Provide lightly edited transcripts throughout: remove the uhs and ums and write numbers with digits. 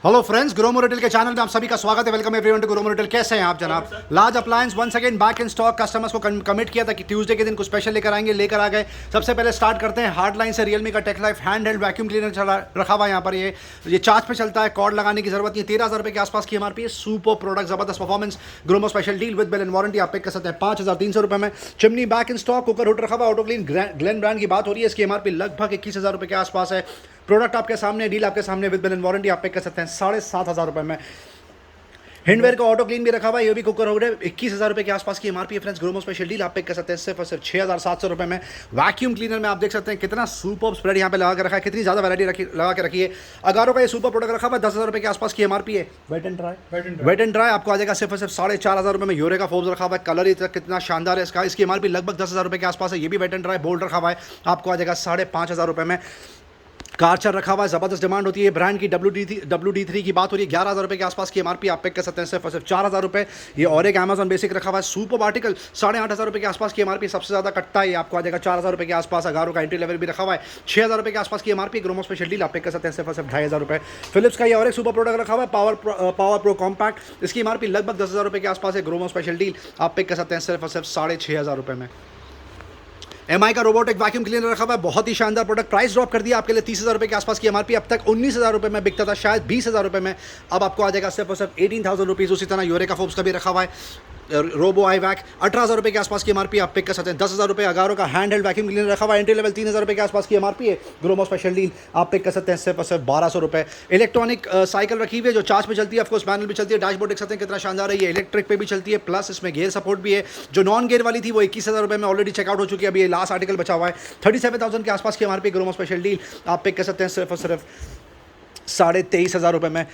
Hello friends, Gromo retail के channel में आप सभी का स्वागत है। Welcome everyone to Gromo retail. कैसे हैं आप जनाब? Large appliance once again back in stock. Customers को कमिट किया था कि ट्यूसडे के दिन कुछ स्पेशल लेकर आ गए। सबसे पहले स्टार्ट करते हैं हार्ड लाइन से। रियलमी का tech life hand held vacuum cleaner रखा हुआ है यहाँ पर। ये चार्ज पे चलता है, कॉर्ड लगाने की जरूरत नहीं। 13,000 रुपये के आसपास की एमआरपी है। सुपर प्रोडक्ट, जबरदस्त performance. Gromo special deal with bill and warranty आप पे कर सकते हैं 5,300 रुपये में। Chimney back in stock. Cooker hood रखा हुआ ऑटो क्लीन ग्लेन ब्रांड की बात हो रही है। इसकी एमआरपी लगभग 21,000 रुपये के आसपास है। प्रोडक्ट आपके सामने, डील आपके सामने, विद बिल एंड वारंटी आप पे कर सकते हैं 7,500 रुपये में। हिंडवेयर का ऑटो क्लीन भी रखा हुआ है। ये भी कुकर हो गए 21,000 रुपये के आसपास की एमआरपी है। फ्रेंड्स, ग्रोमो स्पेशल डील आप पे कर सकते हैं सिर्फ और सिर्फ 6,700 रुपये में। वैक्यूम क्लीनर में आप देख सकते हैं कितना सुपर स्प्रेड यहाँ पे लगा के रखा है, कितनी ज़्यादा वैरायटी लगा के रखी है। अगारो का ये सुपर प्रोडक्ट रखा हुआ है, 10,000 रुपये के आसपास की एमआरपी है। वेट एंड ड्राई आपको आ जाएगा सिर्फ और सिर्फ 4,500 रुपये में। यूरे का फोर्ब्स रखा हुआ है, कलर ही कितना शानदार है इसका। इसकी एमआरपी लगभग 10,000 रुपये के आसपास है। ये भी वेट एंड ड्राई बोल्ड रखा हुआ है, आपको आ जाएगा 5,500 रुपये में। कार्चर रखा हुआ है, जबरदस्त डिमांड होती है ब्रांड की। WD3 की बात हो रही है, 11,000 रुपये के आसपास की एमआरपी आप पे कर सकते हैं सिर्फ और सिर्फ 4,000 रुपये। ये और एक अमेजॉन बेसिक रखा हुआ है, सुपर आर्टिकल 8,500 रुपये के आसपास की एमआरपी। सबसे ज़्यादा कट्टा है, आपको आ जाएगा 4,000 रुपये के आसपास। अगारो का एंट्री लेवल भी रखा हुआ है, 6,000 रुपये के आसपास की एमआरपी। ग्रोमो स्पेशल डील आप पे कर सकते हैं सिर्फ और सिर्फ 2,500 रुपये। फिलिप्स का ये और एक सुपर प्रोडक्ट रखा हुआ है, पावर प्रो कॉम्पैक्ट। इसकी एमआरपी लगभग 10,000 रुपये के आसपास है। ग्रोमो स्पेशल डील आप पे कर सकते हैं सिर्फ और सिर्फ 6,500 रुपये में। एमआई का रोबोटिक वैक्यूम क्लीनर रखा हुआ है, बहुत ही शानदार प्रोडक्ट। प्राइस ड्रॉप कर दिया आपके लिए 30,000 रुपये के आसपास की एमआरपी। अब तक 19,000 रुपये में बिकता था, शायद 20,000 रुपये में। अब आपको आ जाएगा सिर्फ और सिर्फ 18,000 रुपीज़। उसी तरह यूरेका फोर्ब्स का भी रखा हुआ है, रोबो आई वैक 18,000 रुपये के आसपास की एमआरपी आप पिक कर सकते हैं। 10,000 रुपये। अगारो का हैंड हेल्ड वैक्यूम क्लीनर रखा हुआ है, एंट्री लेवल 3,000 रुपये के आसपास की एमआरपी है। ग्रोमो स्पेशल डील आप पिक कर सकते हैं सिर्फ और सिर्फ 1,200 रुपये। इलेक्ट्रॉनिक साइकिल रखी हुई है जो चार्ज पे चलती है, ऑफकोर्स पैनल भी चलती है। डैशबोर्ड देख सकते हैं कितना शानदार है। ये इलेक्ट्रिक पे भी चलती है, प्लस इसमें गेयर सपोर्ट भी है। जो नॉन गेयर वाली थी वो 21,000 रुपये में ऑलरेडी चेकआउट हो चुकी है। अभी ये लास्ट आर्टिकल बचा हुआ है। 37,000 के आसपास की एमआरपी। ग्रोमो स्पेशल डील आप पिक कर सकते हैं सिर्फ और सिर्फ 23,500 रुपये में।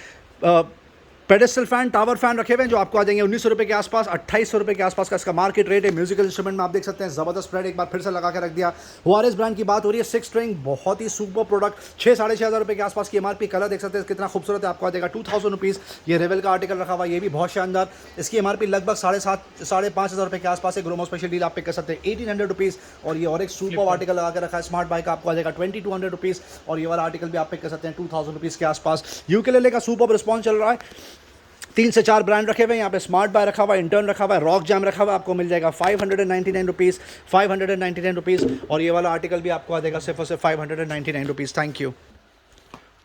पेडेस्टल फैन, टावर फैन रखे हुए हैं जो आपको आ जाएंगे 1,900 रुपये के आसपास। 2,800 रुपये के आसपास का इसका मार्केट रेट है। म्यूजिकल इंस्ट्रूमेंट में आप देख सकते हैं जबरदस्त स्प्रेड एक बार फिर से लगा के रख दिया। हुआरेस ब्रांड की बात हो रही है, 6 स्ट्रिंग, बहुत ही सुपर प्रोडक्ट। 6,500 रुपये के आसपास की एमआरपी। कलर देख सकते हैं कितना खूबसूरत है, आपको आ जाएगा 2,000 रुपीज़। ये रेवल का आर्टिकल रखा हुआ है, ये भी बहुत शानदार। इसकी एमआरपी लगभग 5,500 रुपये के आसपास है। ग्रोमो स्पेशल डील आप पे कर सकते हैं 1,800 रुपीज़। और ये और एक सुपर आर्टिकल लगा के रखा है स्मार्ट बाइक, आपको आ जाएगा 2,200 रुपीज़। और ये वाला आर्टिकल भी आप पे कर सकते हैं 2,000 रुपीज़ के आसपास। यूकेलेले का सुपर रिस्पॉन्स चल रहा है। 3 से 4 ब्रांड रखे हुए हैं यहाँ पे। स्मार्ट बाय रखा हुआ है, इंटर्न रखा हुआ है, रॉक जैम रखा हुआ है, आपको मिल जाएगा 599 रुपीज़। 599 रुपीज़। और ये वाला आर्टिकल भी आपको आ जाएगा सिर्फ और सिर्फ 599 rupees. Thank you.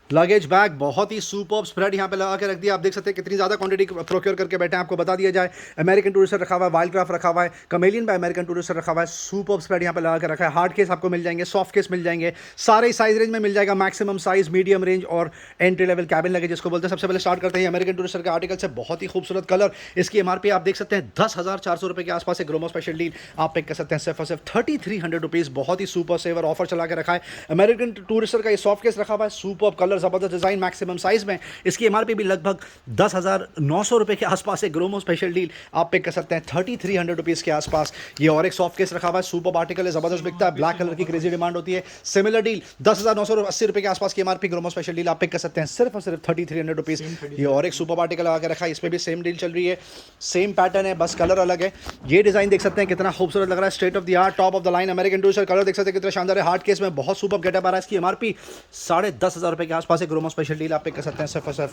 Luggage bag बहुत ही सुपर स्प्रेड यहाँ पे लगा के रख दिया। आप देख सकते हैं कितनी ज़्यादा क्वांटिटी प्रोक्योर करके बैठे हैं। आपको बता दिया जाए, अमेरिकन टूरिस्टर रखा हुआ है, वाइल्ड क्राफ्ट रखा हुआ है, कमेलियन बाय अमेरिकन टूरिस्टर रखा हुआ है। सुपर स्प्रेड यहाँ पे लगा के रखा है। हार्ड केस आपको मिल जाएंगे, सॉफ्ट केस मिल जाएंगे, सारे साइज रेंज में मिल जाएगा। मैक्सिमम साइज, मीडियम रेंज और एंट्री लेवल कैबिन लगेज जिसको बोलते हैं। सबसे पहले स्टार्ट करते हैं अमेरिकन टूरिस्टर के आर्टिकल से। बहुत ही खूबसूरत कलर। इसकी एमआरपी आप देख सकते हैं 10,400 रुपये के आसपास है। ग्रोमो स्पेशल डील आप पिक कर सकते हैं सिर्फ और सिर्फ 3,300 रुपीज़। बहुत ही सुपर सेवर ऑफर चला के रखा है। अमेरिकन टूरिस्टर का ये सॉफ्ट केस रखा हुआ है, सुपर कलर, जबरदस्त डिजाइन, मैक्सिमम साइज में। इसकी एमआरपी भी लगभग 10,900 रुपये के आसपास है। ग्रोमो स्पेशल डील आप पिक कर सकते हैं 3,300 रुपीज़ के आसपास। ये और एक सॉफ्ट केस रखा हुआ है, सुपर आर्टिकल है, जबरदस्त बिकता है। ब्लैक कलर की क्रेजी डिमांड होती है। सिमिलर डील 10,980 रुपये के आसपास की एमआरपी। ग्रोमो स्पेशल डील आप पिक कर सकते हैं सिर्फ और सिर्फ 3,300 रुपीज़। ये और एक सुपर आर्टिकल लगा के रखा है, इसमें भी सेम डील चल रही है, सेम पैटर्न है, बस कलर अलग है। ये डिजाइन देख सकते हैं कितना खूबसूरत लग रहा है। State of the art, top of the line American Tourister. Colour देख सकते हैं कितना शानदार है। हार्ड केस में बहुत सुपर गेटअप आ रहा है। इसकी एमआरपी 10,500 रुपये के आसपास है। ग्रोमो स्पेशल डील आप पिक कर सकते हैं सिर्फ और सिर्फ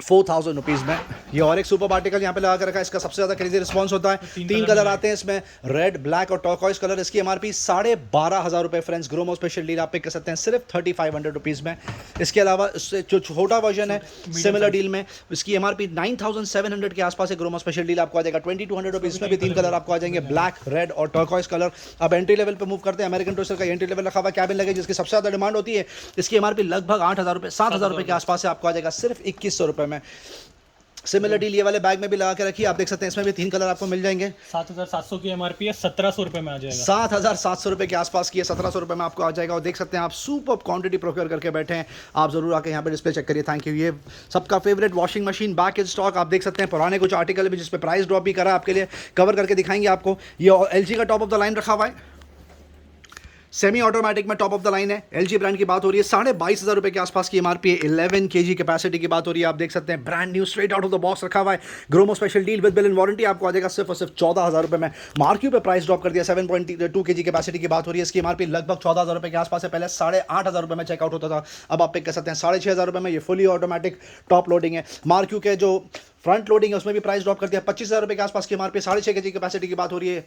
4,000 रुपीज़ में। ये और एक सुपर आर्टिकल यहाँ पे लगा कर रखा है। इसका सबसे ज़्यादा क्रेजी रिस्पॉन्स होता है। 3 कलर आते हैं इसमें, रेड, ब्लैक और टर्कोइज कलर। इसकी एमआरपी 12,500 रुपये। फ्रेंड्स, ग्रोमो स्पेशल डील आप पिक कर सकते हैं सिर्फ 3,500 रुपीज़ में। इसके अलावा जो छोटा वर्जन है सिमिलर डील में, इसकी एमआरपी 9,700 के आसपास है। ग्रोमो स्पेशल डील आपको आ जाएगा 2,200 रुपीज़ में भी। 3 कलर आपको आ जाएंगे, ब्लैक, रेड और टर्कोइज कलर। अब एंट्री लेवल पे मूव करते हैं। अमेरिकन टूरिस्टर का एंट्री लेवल रखा हुआ कैबिन लगेज, जिसकी सबसे ज़्यादा डिमांड होती है। इसकी एमआरपी लगभग 8,000 रुपये, 7,000 रुपये के आसपास है। आपको आ जाएगा सिर्फ 2,100 रुपये में। सिमिलर डील ये वाले बैग में भी लगा के रखिए। आप देख सकते हैं इसमें भी 3 कलर आपको मिल जाएंगे। 7,700 की एमआरपी है, 1,700 रुपये में आ जाएगा। 7,700 रुपये के आसपास की है, 1,700 रुपये में आपको आ जाएगा। और देख सकते हैं आप सुपर क्वांटिटी प्रोक्योर करके बैठे हैं। आप जरूर आके यहाँ पे डिस्प्ले चेक करिए। Thank you. ये सबका favourite washing machine back in stock. आप देख सकते हैं पुराने कुछ आर्टिकल भी जिसपे प्राइस ड्रॉप भी करा, आपके लिए कवर करके दिखाएंगे आपको। ये LG का टॉप ऑफ द लाइन रखा हुआ है, सेमी ऑटोमेटिक में टॉप ऑफ द लाइन है, एलजी ब्रांड की बात हो रही है, 22,500 रुपए के आसपास की एमआरपी है, 11 kg कैपेसिटी की बात हो रही है। आप देख सकते हैं brand new straight out of the box रखा हुआ है। Gromo special deal with bill and warranty आपको आ जाएगा सिर्फ और सिर्फ 14,000 रुपए में। मार्क्यू पे प्राइस ड्रॉप कर दिया, 7.2 kg कैपेसिटी की बात हो रही है, इसकी एमआरपी लगभग 14,000 रुपए के आसपास है। पहले 8,500 रुपए में चेकआउट होता था, अब आप पिक कर सकते हैं 6,500 रुपए में। ये फुली ऑटोमेटिक टॉप लोडिंग है। मार्क्यू के जो फ्रंट लोडिंग है उसमें भी प्राइस ड्रॉप कर दिया, 25,000 रुपए के आसपास की एमआरपी, 6.5 kg कैपेसिटी की बात हो रही है।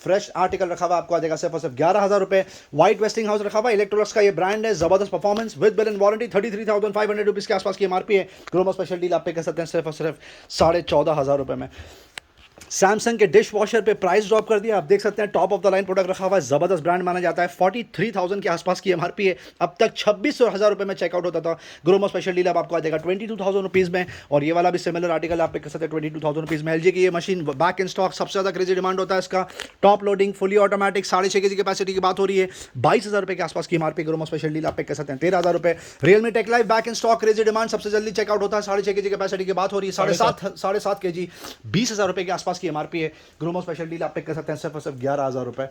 फ्रेश आर्टिकल रखा हुआ आपको आ जाएगा सिर्फ और सिर्फ 11,000 रुपए। व्हाइट वेस्टिंग हाउस रखा हुआ, इलेक्ट्रोलक्स का ये ब्रांड है, जबरदस्त performance with bill and warranty, 33,500 rupees के आसपास की एमआरपी है। ग्रोमो स्पेशल डील आप पे कर सकते हैं सिर्फ और सिर्फ 14,500 रुपए में। सैमसंग के डिश वॉशर पे प्राइस ड्रॉप कर दिया, आप देख सकते हैं top of the line product रखा हुआ है, जबरदस्त ब्रांड माना जाता है, 43,000 के आसपास की एमआरपी है। अब तक 26,000 रुपए में चेकआउट होता था। ग्रोमो स्पेशल डील अब आपको आ जाएगा 22,000 रुपीज़ में, और ये वाला भी सिमिलर आर्टिकल आप पिक कर सकते हैं 22,000 रुपीज़ में। एलजी की ये मशीन बैक इन स्टॉक, सबसे ज़्यादा क्रेजी डिमांड होता है इसका। Top loading, fully automatic, 6.5 kg capacity की बात हो रही है, 22,000 रुपए के आसपास की एमआरपी। ग्रोमो स्पेशल डील आप पिक कर सकते हैं 13,000 रुपए। Realme tech live back in stock, crazy demand, सबसे जल्दी चेकआउट होता है, 6.5 kg कैपेसिटी की बात हो रही है, 7.5 kg, 20,000 रुपए के आसपास की एमआरपी है। ग्रोमो स्पेशल डील आप पिक कर सकते हैं सिर्फ और सिर्फ 11,000 रुपए।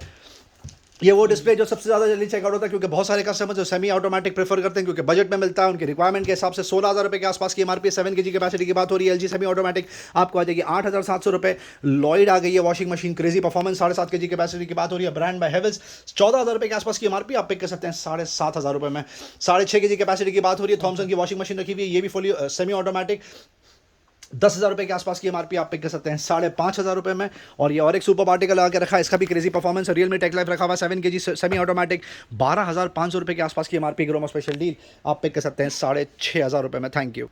ये वो डिस्प्ले जो सबसे ज़्यादा जल्दी चेकआउट होता है, क्योंकि बहुत सारे कस्टमर जो सेमी ऑटोमेटिक प्रेफर करते हैं क्योंकि बजट में मिलता है, उनकी रिक्वायरमेंट के हिसाब से 16,000 रुपए के आसपास की एमआरपी, 7 kg कैपेसिटी की बात हो रही है। एलजी सेमी ऑटोमेटिक आपको आ जाएगी 8,700 रुपए। लॉयड आ गई है washing machine, crazy performance, 7.5 kg capacity की बात हो रही है, ब्रांड बाय हेवल्स, 14,000 रुपए के आसपास की एमआरपी, आप पिक कर सकते हैं 7,500 रुपए में। 6.5 kg कैपेसिटी की बात हो रही है। थॉमसन की वॉशिंग मशीन रखी हुई है, ये भी फुली सेमी ऑटोमेटिक, 10,000 रुपए के आसपास की एमआरपी आप पिक कर सकते हैं 5,500 रुपए में। और ये और एक सुपर आर्टिकल लगा के रखा है, इसका भी क्रेजी परफॉर्मेंस है, रियलमी टेक लाइफ रखा हुआ 7 kg सेमी ऑटोमेटिक, 12,500 रुपए के आसपास की एमआरपी। ग्रोमो स्पेशल डील आप पिक कर सकते हैं 6,500 रुपए में। Thank you.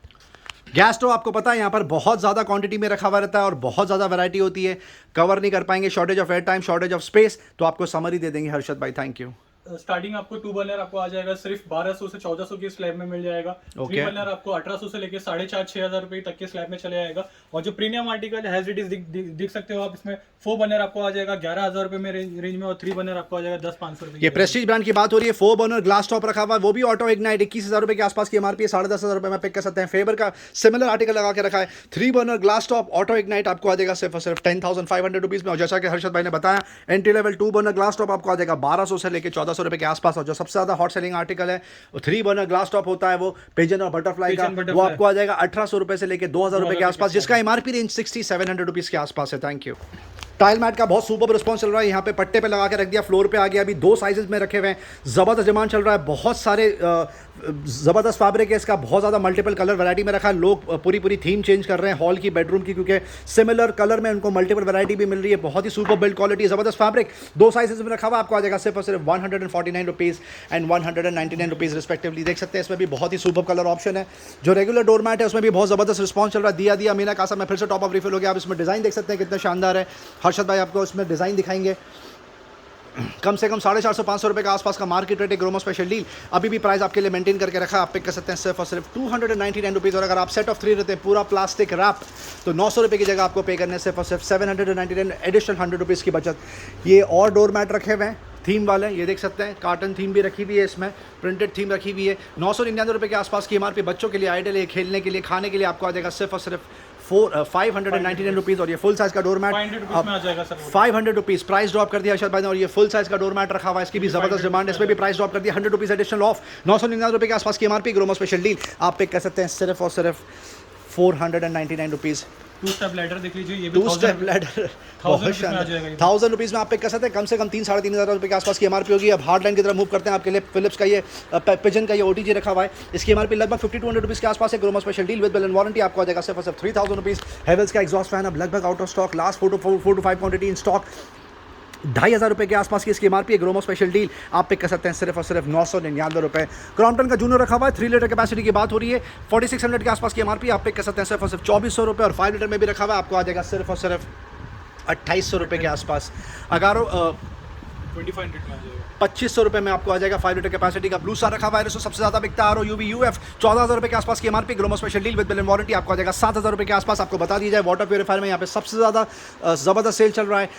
गैस स्टोव आपको पता है यहाँ पर बहुत ज़्यादा क्वांटिटी में रखा हुआ रहता है और बहुत ज़्यादा वैरायटी होती है, कवर नहीं कर पाएंगे, shortage of air time, shortage of space, तो आपको समरी दे देंगे हर्षद भाई। Thank you. स्टार्टिंग आपको 2 बर्नर आपको आ जाएगा सिर्फ 1200 से 1400 की स्लैब में मिल जाएगा। 3 बर्नर आपको 1800 से लेके 4,500-6,000 रुपए तक के स्लैब में चले जाएगा। और जो प्रीमियम आर्टिकल है दिख सकते हो आप, इसमें 4 बर्नर आपको आ जाएगा 11,000 रुपए में रेंज में, और 3 बर्नर आपको आ जाएगा 10,500 रुपए। ये प्रेस्टीज ब्रांड की बात हो रही है, 4 बर्नर ग्लास टॉप रखा हुआ है, वो भी ऑटो इग्नाइट, 21,000 रुपए के आसपास की एमआरपी, 10,500 रुपए में पिक कर सकते हैं। फेबर का सिमिलर आर्टिकल लगा के रखा है, 3 burner glass top auto ignite आपको आ जाएगा सिर्फ और सिर्फ 10,500 रुपीज में। और जैसा कि हर्षद भाई ने बताया, entry level 2 burner glass top आपको आ जाएगा 1,200 से लेकर 1,400 रुपए के आसपास। और सबसे ज्यादा हॉट सेलिंग आर्टिकल है 3 बर्नर ग्लास टॉप होता है, वो पिजन और बटरफ्लाई का, वो आपको आ जाएगा 1,800 रुपए से लेकर 2,000 रुपए के आसपास, जिसका एमआरपी रेंज 6,700 रुपीज के आसपास है। Thank you. टाइल मैट का बहुत सुपर रिस्पॉन्स चल रहा है, यहाँ पे पट्टे पे लगा के रख दिया, फ्लोर पे आ गया, अभी 2 साइजेस में रखे हुए हैं, जबरदस्त डिमांड चल रहा है, बहुत सारे ज़बरदस्त फैब्रिक है इसका, बहुत ज़्यादा मल्टीपल कलर वैरायटी में रखा है। लोग पूरी थीम चेंज कर रहे हैं हॉल की, बेडरूम की, क्योंकि सिमिलर कलर में उनको मल्टीपल वैरायटी भी मिल रही है। बहुत ही सुपर बिल्ड क्वालिटी, ज़बरदस्त फैब्रिक, 2 साइजेस में रखा हुआ आपको आ जाएगा सिर्फ और सिर्फ 149 रुपीज़ एंड 199 रुपीज़ रिस्पेक्टिवली। देख सकते हैं इसमें भी बहुत ही सुपर कलर ऑप्शन है। जो रेगुलर डोर मैट है उसमें भी बहुत ज़बरदस्त रिस्पॉन्स चल रहा है। दिया मीना कासा में फिर से टॉप ऑफ रिफिल हो गया। आप इसमें डिज़ाइन देख सकते हैं कितना शानदार है। हर्षद भाई आपको इसमें डिज़ाइन दिखाएंगे। कम से कम 450-500 रुपए का आसपास का मार्केट रेट है। ग्रोमो स्पेशल डील अभी भी प्राइस आपके लिए मेंटेन करके रखा है, आप पिक कर सकते हैं सिर्फ और सिर्फ 299 रुपीज़। और अगर आप सेट ऑफ 3 रहते हैं पूरा प्लास्टिक रैप, तो 900 रुपये की जगह आपको पे करने सिर्फ और सिर्फ 799, एडिशनल 100 रुपीज़ की बचत। ये और डोर मैट रखे हुए हैं थीम वाले, ये देख सकते हैं, कार्टन थीम भी रखी हुई है, इसमें प्रिंटेड थीम रखी हुई है। 999 रुपये के आसपास की एमआरपी। बच्चों के लिए आइडल है, खेलने के लिए, खाने के लिए आपको आ जाएगा सिर्फ और सिर्फ 599 रुपीज़। और ये फुल साइज का door mat 500 rupees price drop कर दिया हर्षद भाई ने। और ये फुल साइज का डोर मैट रखा हुआ है, इसकी भी जबरदस्त डिमांड है, इसमें भी प्राइस ड्रॉप कर दिया, 100 रुपीज़ एडिशनल ऑफ, 999 रुपये के आसपास की एमआरपी। ग्रोमो स्पेशल डील आप पिक कर सकते हैं सिर्फ और सिर्फ 499 रुपीज़। 2 स्टेप लैडर देख लीजिए, ये भी 2 स्टेप लैडर 1,000 रुपीज़ में आप पिक कर सकते हैं। कम से कम 3-3,500 रुपये के आसपास की एमआरपी होगी। अब हार्ड लाइन की तरफ मूव करते हैं। आपके लिए फिलिप्स का ये पिजन का ये ओटीजी रखा हुआ है, इसकी एमआरपी लगभग 5,200 रुपीज़ के आसपास है। Gromo special deal with bill and warranty आपको आ जाएगा सिर्फ 3,000 रुपीज़। हेवल्स का एग्जॉस्ट फैन अब लगभग out of stock, last 4 to 5 quantity in stock, 2,500 रुपये के आसपास की इसकी एमआरपी है। ग्रोमो स्पेशल डील आप पिक कर सकते हैं सिर्फ और सिर्फ 999 रुपये। क्रॉम्पटन का जूनियर रखा हुआ है, 3 लीटर कैपेसिटी की बात हो रही है, 4,600 के आसपास की एमआरपी, आप पिक कर सकते हैं सिर्फ और सिर्फ 2,400 रुपये। और 5 लीटर में भी रखा हुआ है, आपको आ जाएगा सिर्फ और सिर्फ 2,800 रुपये के आसपास। अगर 2,500 रुपये में आपको आ जाएगा 5 लीटर कैपेसिटी का। ब्लू स्टार रखा हुआ है, सबसे ज़्यादा बिकता है ROUV UF, 14,000 रुपये के आसपास की MRP. Gromo special deal with bill and warranty आपको आ जाएगा 7,000 रुपये के आसपास। आपको बता दी जाए वाटर प्योरीफायर में यहाँ पे सबसे ज़्यादा ज़बरदस्त सेल चल रहा है।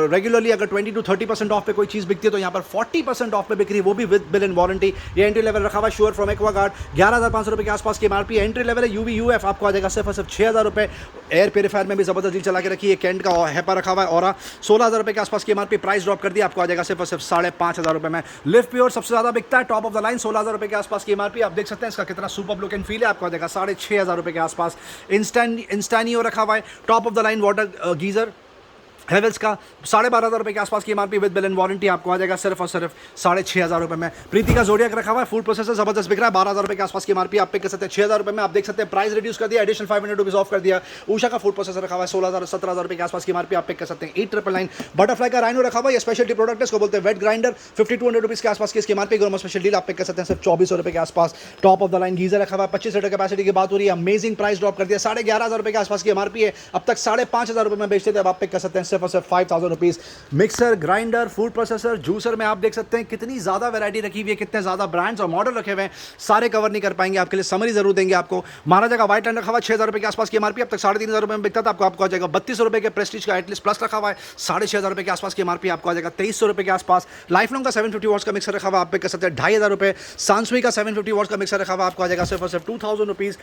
रेगुलरली अगर 20 to 30% ऑफ पे कोई चीज़ बिकती है, तो यहाँ पर 40% ऑफ पे बिक रही है, वो भी विद बिल एंड वारंटी। ये एंट्री लेवल रखा हुआ है श्योर फ्रॉम एक्वागार्ड, 11,500 रुपये के आसपास की एमआरपी। एंट्री लेवल है UV UF, आपको आ जाएगा सिर्फ और सिर्फ 6,000 रुपये। एयर प्योरीफायर में भी ज़बरदस्त डील चला के रखी है। कैंट का हैपा रखा हुआ है और 16,000 रुपये के आसपास की एमआरपी, प्राइस ड्रॉप कर दिया, आपको आ जाएगा सिर्फ और सिर्फ 5,500 रुपये में। लिव प्योर सबसे ज़्यादा बिकता है, टॉप ऑफ द लाइन 16,000 रुपये के आसपास की एमआरपी। आप देख सकते हैं इसका कितना सुपर लुक एंड फील है, आपको आ जाएगा 6,500 रुपये के आसपास। इंस्टैनियो रखा हुआ है, top of the line water geyser Havells का 12,500 रुपये के आसपास की MRP with bill and warranty आपको आ जाएगा सिर्फ और सिर्फ 6,500 रुपये में। प्रीति का जोडियाक रखा हुआ है, फूड प्रोसेसर जबरदस्त बिक रहा है, 12,000 रुपये के आसपास की एमआरपी आप पे कर सकते हैं 6,000 रुपये में। आप देख सकते हैं प्राइस रिड्यूस कर दिया, एडिशनल 500 रुपीज़ ऑफ कर दिया। उषा का फूड प्रोसेसर रखा हुआ है 17,000 रुपये के आसपास की एमआरपी आप पे कर सकते हैं 8,999। बटरफ्लाई का राइनो रखा हुआ है, ये स्पेशलिटी प्रोडक्ट है, इसको बोलते हैं वेट ग्राइंडर, 5200 रुपीज़ के आसपास की इसकी एमआरपी। ग्रोमो स्पेशल डील आप पे कर सकते हैं सिर्फ 2,400 रुपये के आसपास। Top of the line geyser रखा हुआ है, 25 लीटर कैपेसिटी की बात हो रही है, अमेजिंग प्राइस ड्रॉप कर दिया, 11,500 रुपये के आसपास की एमआरपी है, अब तक 5,500 रुपये में बेचते थे, अब आप पे कर सकते हैं सिर्फ और सिर्फ 5,000 rupees. Mixer, grinder, food processor, juicer में आप देख सकते हैं कितनी ज़्यादा वैरायटी रखी हुई है, कितने ज़्यादा ब्रांड्स और मॉडल रखे हुए हैं, सारे कवर नहीं कर पाएंगे, आपके लिए समरी जरूर देंगे आपको। महाराजा का व्हाइट लैंड रखा हुआ है 6,000 रुपये के आसपास की एमआरपी, अब तक 3,500 रुपये में बिकता था, आपको आ जाएगा 3,200 रुपये के। प्रेस्टीज का एटलीस्ट प्लस रखा हुआ है 6,500 रुपये के आसपास की एमआरपी, आपको आ जाएगा 2,300 रुपये के आसपास। लाइफ लॉन्ग का 750 वॉट्स का मिक्सर रखा हुआ आप पे कर सकते हैं 2,500 रुपये। सांसुई का 750 वॉट्स का मिक्सर रखा हुआ आपको आ जाएगा सिर्फ और सिर्फ 2,000 रुपीज़।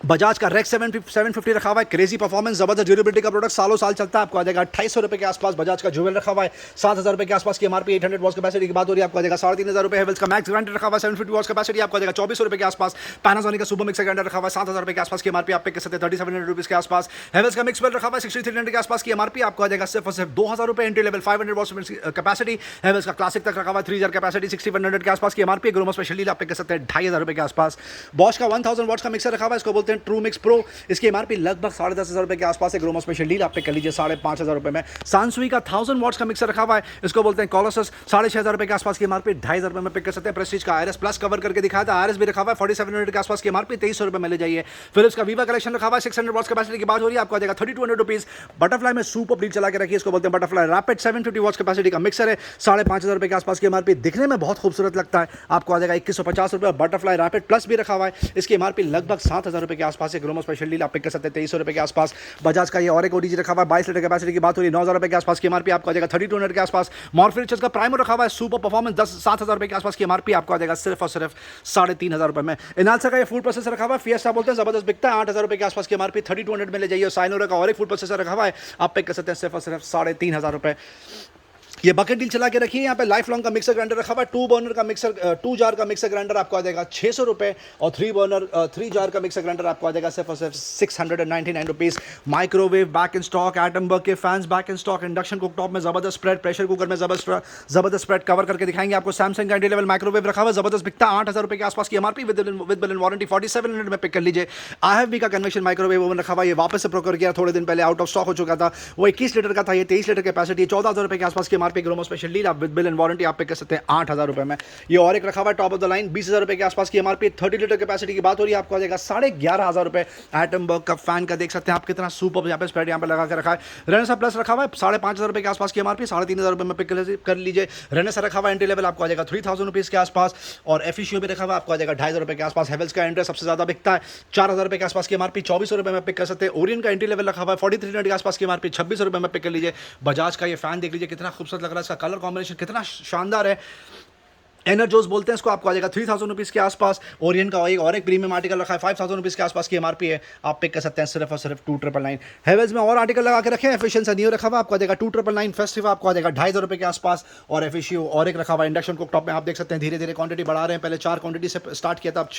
बजाज का रेक्स 750 रखा हुआ है, क्रेजी परफॉर्मेंस, जबरदस्त ड्यूरेबिलिटी का प्रोडक्ट, सालों साल चलता है, आपको आ जाएगा 2,800 रुपये के आसपास। बजाज का जुवेल रखा हुआ है 7,000 रुपये के आसपास की एमआरपी, 800 वॉट्स कैपेसिटी की बात हो रही है, आपको आ जाएगा 3,500 रुपये। हेवल्स का मैक्स ग्राइंडर रखा हुआ है 750 वॉट्स कैपेसिटी, आपको आ जाएगा 2,400 रुपये के आसपास। पैनासोनिक का सुपर मिक्सर ग्राइंडर रखा हुआ है 7,000 रुपये के आसपास की एमआरपी, आप पे कर सकते हैं 3,700 रुपीज़ के आसपास। हेवल्स का मिक्स वेल रखा हुआ है 6,300 के आसपास की एमआरपी, आपको आ जाएगा सिर्फ और सिर्फ 2,000 रुपये। Entry level 500 watts capacity. Havells का क्लासिक तक रखा हुआ है 3,000 कैपेसिटी, 6,100 के आसपास की एमआरपी। ग्रोमो स्पेशल डील आप पे कर सकते हैं 2,500 रुपये के आसपास। बॉश का 1,000 वॉट्स का मिक्सर रखा हुआ है, इसको बोलते हैं ट्रू मिक्स प्रो, इसकी एमआरपी लगभग 10,500 रुपये के आसपास है। ग्रोमो स्पेशल डील आप पे कर लीजिए 5,500 रुपये में। सांसुई का 1,000 वॉट्स का मिक्सर रखा हुआ है, इसको बोलते हैं कॉलोसस, 6,500 रुपये के आसपास की एमआरपी, 2,500 रुपये में पिक कर सकते हैं। प्रेस्टीज का आरएस प्लस कवर करके दिखाया था, आरएस भी रखा हुआ है 4,700 के आसपास की एमआरपी, 2,300 रुपये में ले जाइए। फिलिप्स का वीवा कलेक्शन रखा हुआ है 600 वॉट्स कैपेसिटी की बात हो रही है, आपको आ जाएगा 3,200 रुपीज़। बटरफ्लाई में सुपर डील चला के रखिए, इसको बोलते हैं बटरफ्लाई रैपिड, 750 वॉट्स कैपेसिटी का मिक्सर है, 5,500 रुपये के आसपास की एमआरपी, दिखने में बहुत खूबसूरत लगता है, आपको आ जाएगा 2,150 रुपये। बटरफ्लाई रैपिड प्लस भी रखा हुआ है, इसकी एमआरपी लगभग 7,000 रुपये के आसपास है। ग्रोमो स्पेशल डील आप पिक कर सकते हैं 2,300 रुपये के आसपास। बजाज का ये और एक ओडीजी रखा हुआ है 22 लीटर कैपेसिटी की बात हो रही है, 9,000 रुपये के आसपास की एमआरपी, आपको आ जाएगा 3,200 के आसपास। मॉर्फिन रिचर्स का प्राइमर रखा हुआ है सुपर परफॉर्मेंस 7,000 रुपये के आसपास की एमआरपी, आपको आ जाएगा सिर्फ और सिर्फ 3,500 रुपये में। इनालसा का ये फूड प्रोसेसर रखा हुआ है, फिएस्टा बोलते हैं, जबरदस्त बिकता है, 8,000 रुपये के आसपास की एमआरपी, 3,200 में ले जाइए। साइनोरा का और एक फूड प्रोसेसर रखा हुआ है, आप पे कर सकते हैं सिर्फ और सिर्फ 3,500 रुपये। ये बकेट डील चला के रखिए, यहाँ पे लाइफ लॉन्ग का मिक्सर ग्राइंडर रखा हुआ है, 2 बर्नर का मिक्सर 2 जार का मिक्सर ग्राइंडर आपको आ जाएगा 600 रुपये, और 3 जार का मिक्सर ग्राइंडर आपको आ जाएगा सिर्फ और सिर्फ 699 rupees. Microwave back in stock, Atomberg के fans back in stock, induction cooktop में जबरदस्त स्प्रेड, प्रेशर कुकर में जबरदस्त स्प्रेड कवर करके दिखाएंगे आपको। सैमसंग का एंट्री लेवल माइक्रोवेव रखा हुआ है, जबरदस्त बिकता है, 8,000 रुपये के आसपास की MRP with bill and warranty, 4,700 में पिक कर लीजिए। IFB का कन्वेक्शन माइक्रोवेव ओवन रखा हुआ है, ये वापस से प्रोक्योर किया थोड़े दिन पहले, आउट ऑफ स्टॉक हो चुका था, वो 21 लीटर का था, ये 23 लीटर कैपेसिटी, 14,000 रुपये के आसपास की MRP. Gromo special deal with bill and warranty आप पे कर सकते हैं 8,000 रुपये में। ये और एक रखा हुआ है टॉप ऑफ द लाइन, 20,000 रुपये के आसपास की एमआरपी, 30 लीटर कैपेसिटी की बात हो रही है, आपको आ जाएगा 11,500 रुपये। एटमबर्ग का फैन का देख सकते हैं आप, कितना सुपर यहाँ पे स्प्रेड यहाँ पे लगा के रखा है। रेनेसा प्लस रखा हुआ है 5,500 रुपये के आसपास की एमआरपी, 3,500 रुपये में पिक कर लीजिए। रेनेसा रखा हुआ है एंट्री लेवल, आपको आ जाएगा 3,000 रुपीज़ के आसपास, और एफिशियो भी रखा हुआ है, आपको आ जाएगा 2,500 रुपये के आसपास। हेवल्स का एंट्री सबसे ज़्यादा बिकता है, 4,000 रुपये के आसपास की एमआरपी, 2,400 रुपये में पिक कर सकते हैं। ओरियन का एंट्री लेवल रखा हुआ है 4300 के आसपास की एमआरपी, 2,600 रुपये में पिक कर लीजिए। बजाज का ये फैन देख लीजिए कितना खूबसूरत लग रहा है, इसका कलर कॉम्बिनेशन कितना शानदार है। एनर्जोस बोलते हैं इसको, आपको आ जाएगा 3,000 रुपीज़ के आसपास। ओरियन का और एक प्रीमियम आर्टिकल रखा है, 5,000 रुपीज़ के आसपास की एमआरपी है, आप पिक कर सकते हैं सिर्फ और सिर्फ 2,999। हेवल्स में और आर्टिकल लगा के रखे हैं, एफिशिएंसी नियो रखा हुआ आपको आ जाएगा 2,999। फेस्टिव आपको आ जाएगा 2,500 रुपये के आसपास, और एफिशियो और एक रखा हुआ इंडक्शन कुकटॉप में, आप देख सकते हैं धीरे धीरे क्वांटिटी बढ़ा रहे हैं, पहले 4 क्वांटिटी से स्टार्ट किया था, अब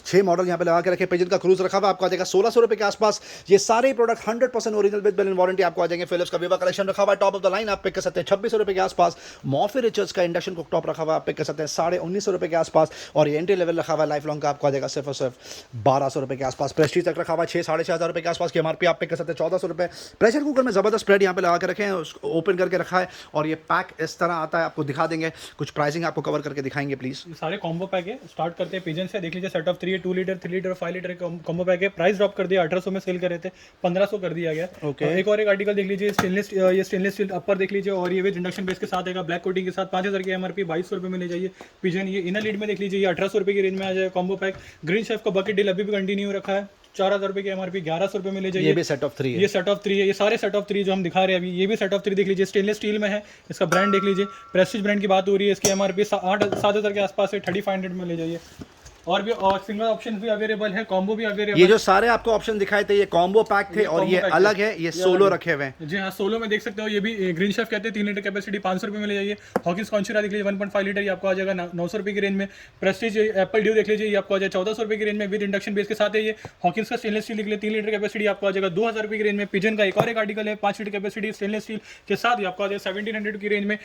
6 मॉडल यहाँ पे लगा के रखे। पिजन का क्रूज रखा हुआ आपको आ जाएगा 1,600 रुपये के आसपास। ये सारे product 100% original with bill and warranty आपको आ जाएंगे। फिलिप्स का वीवा कलेक्शन रखा हुआ है टॉप ऑफ द लाइन, आप पिक कर सकते हैं 2,600 रुपये के आसपास। मॉर्फी रिचर्स का इंडक्शन कुकटॉप रखा हुआ आप पिक कर सकते हैं 1,950 रुपये के आसपास, और ये एंट्री लेवल रखा हुआ है लाइफ लॉन्ग का, आपको आ जाएगा सिर्फ और सिर्फ 1,200 रुपये के आसपास। प्रेस्टीज तक रखा हुआ है 6,500 रुपये के आसपास की एमआरपी, आप पे कर सकते हैं 1,400 रुपये। प्रेशर कुकर में जबरदस्त स्प्रेड यहाँ पे लगा के रखे हैं, उसको ओपन करके रखा है, और ये पैक इस तरह आता है, आपको दिखा देंगे कुछ प्राइसिंग आपको कवर करके दिखाएंगे प्लीज। सारे कॉम्बो पैक है, स्टार्ट करते हैं पिजन से, देख लीजिए सेट ऑफ 3 है, 2 litre 3 litre 5 litre combo pack है। प्राइस ड्रॉप कर दिया, 1,800 में सेल कर रहे थे, 1,500 कर दिया गया। एक और एक आर्टिकल देख लीजिए, स्टेनलेस स्टील अपर देख लीजिए, और ये विद इंडक्शन बेस के साथ आएगा, ब्लैक कोटिंग के साथ, 5,000 की एमआरपी, 2,200 रुपये में ले जाइए। पिजन ये इनर लीड में देख लीजिए, ये 1,800 रुपये की रेंज में आ जाएगा कॉम्बो पैक। ग्रीन शेफ का बकेट डील अभी भी कंटिन्यू रखा है, 4,000 रुपये की एमआरपी, 1,100 रुपये में ले जाइए। ये भी सेट ऑफ 3 है, ये सेट ऑफ 3 है, ये सारे सेट ऑफ 3 जो हम दिखा रहे हैं अभी, ये भी सेट ऑफ 3 देख लीजिए, स्टेनलेस स्टील में है, इसका ब्रांड देख लीजिए, प्रेस्टीज ब्रांड की बात हो रही है, इसकी एमआरपी 7,000 के आसपास है, 3,500 में ले जाइए। और भी और सिंगल ऑप्शन भी अवेलेबल है, कॉम्बो भी अवेलेबल। ये जो सारे आपको ऑप्शन दिखाए थे ये कॉम्बो पैक थे और ये अलग है, ये सोलो रखे हुए हैं। जी हाँ, सोलो में देख सकते हो, ये भी ग्रीन शेफ कहते हैं, 3 लीटर कैपेसिटी 500 रुपये में ले जाइए। हॉकिंस कॉन्चुरा देख लीजिए 1.5 लीटर, ये आपको आ जाएगा 900 रुपये की रेंज में। प्रेस्टीज एप्पल ड्यू देख लीजिए, ये आपको आ जाएगा 1400 रुपये की रेंज में विद इंडक्शन बेस के साथ है। ये हॉकिंस का स्टेनलेस स्टील देख लीजिए 3 लीटर कैपेसिटी आपको आ जाएगा 2000 रुपये की रेंज में। पिजन का एक और एक आर्टिकल है 5 लीटर कैपेसिटी स्टेनलेस स्टील के साथ, ये आपको आ जाएगा 1700 की रेंज में।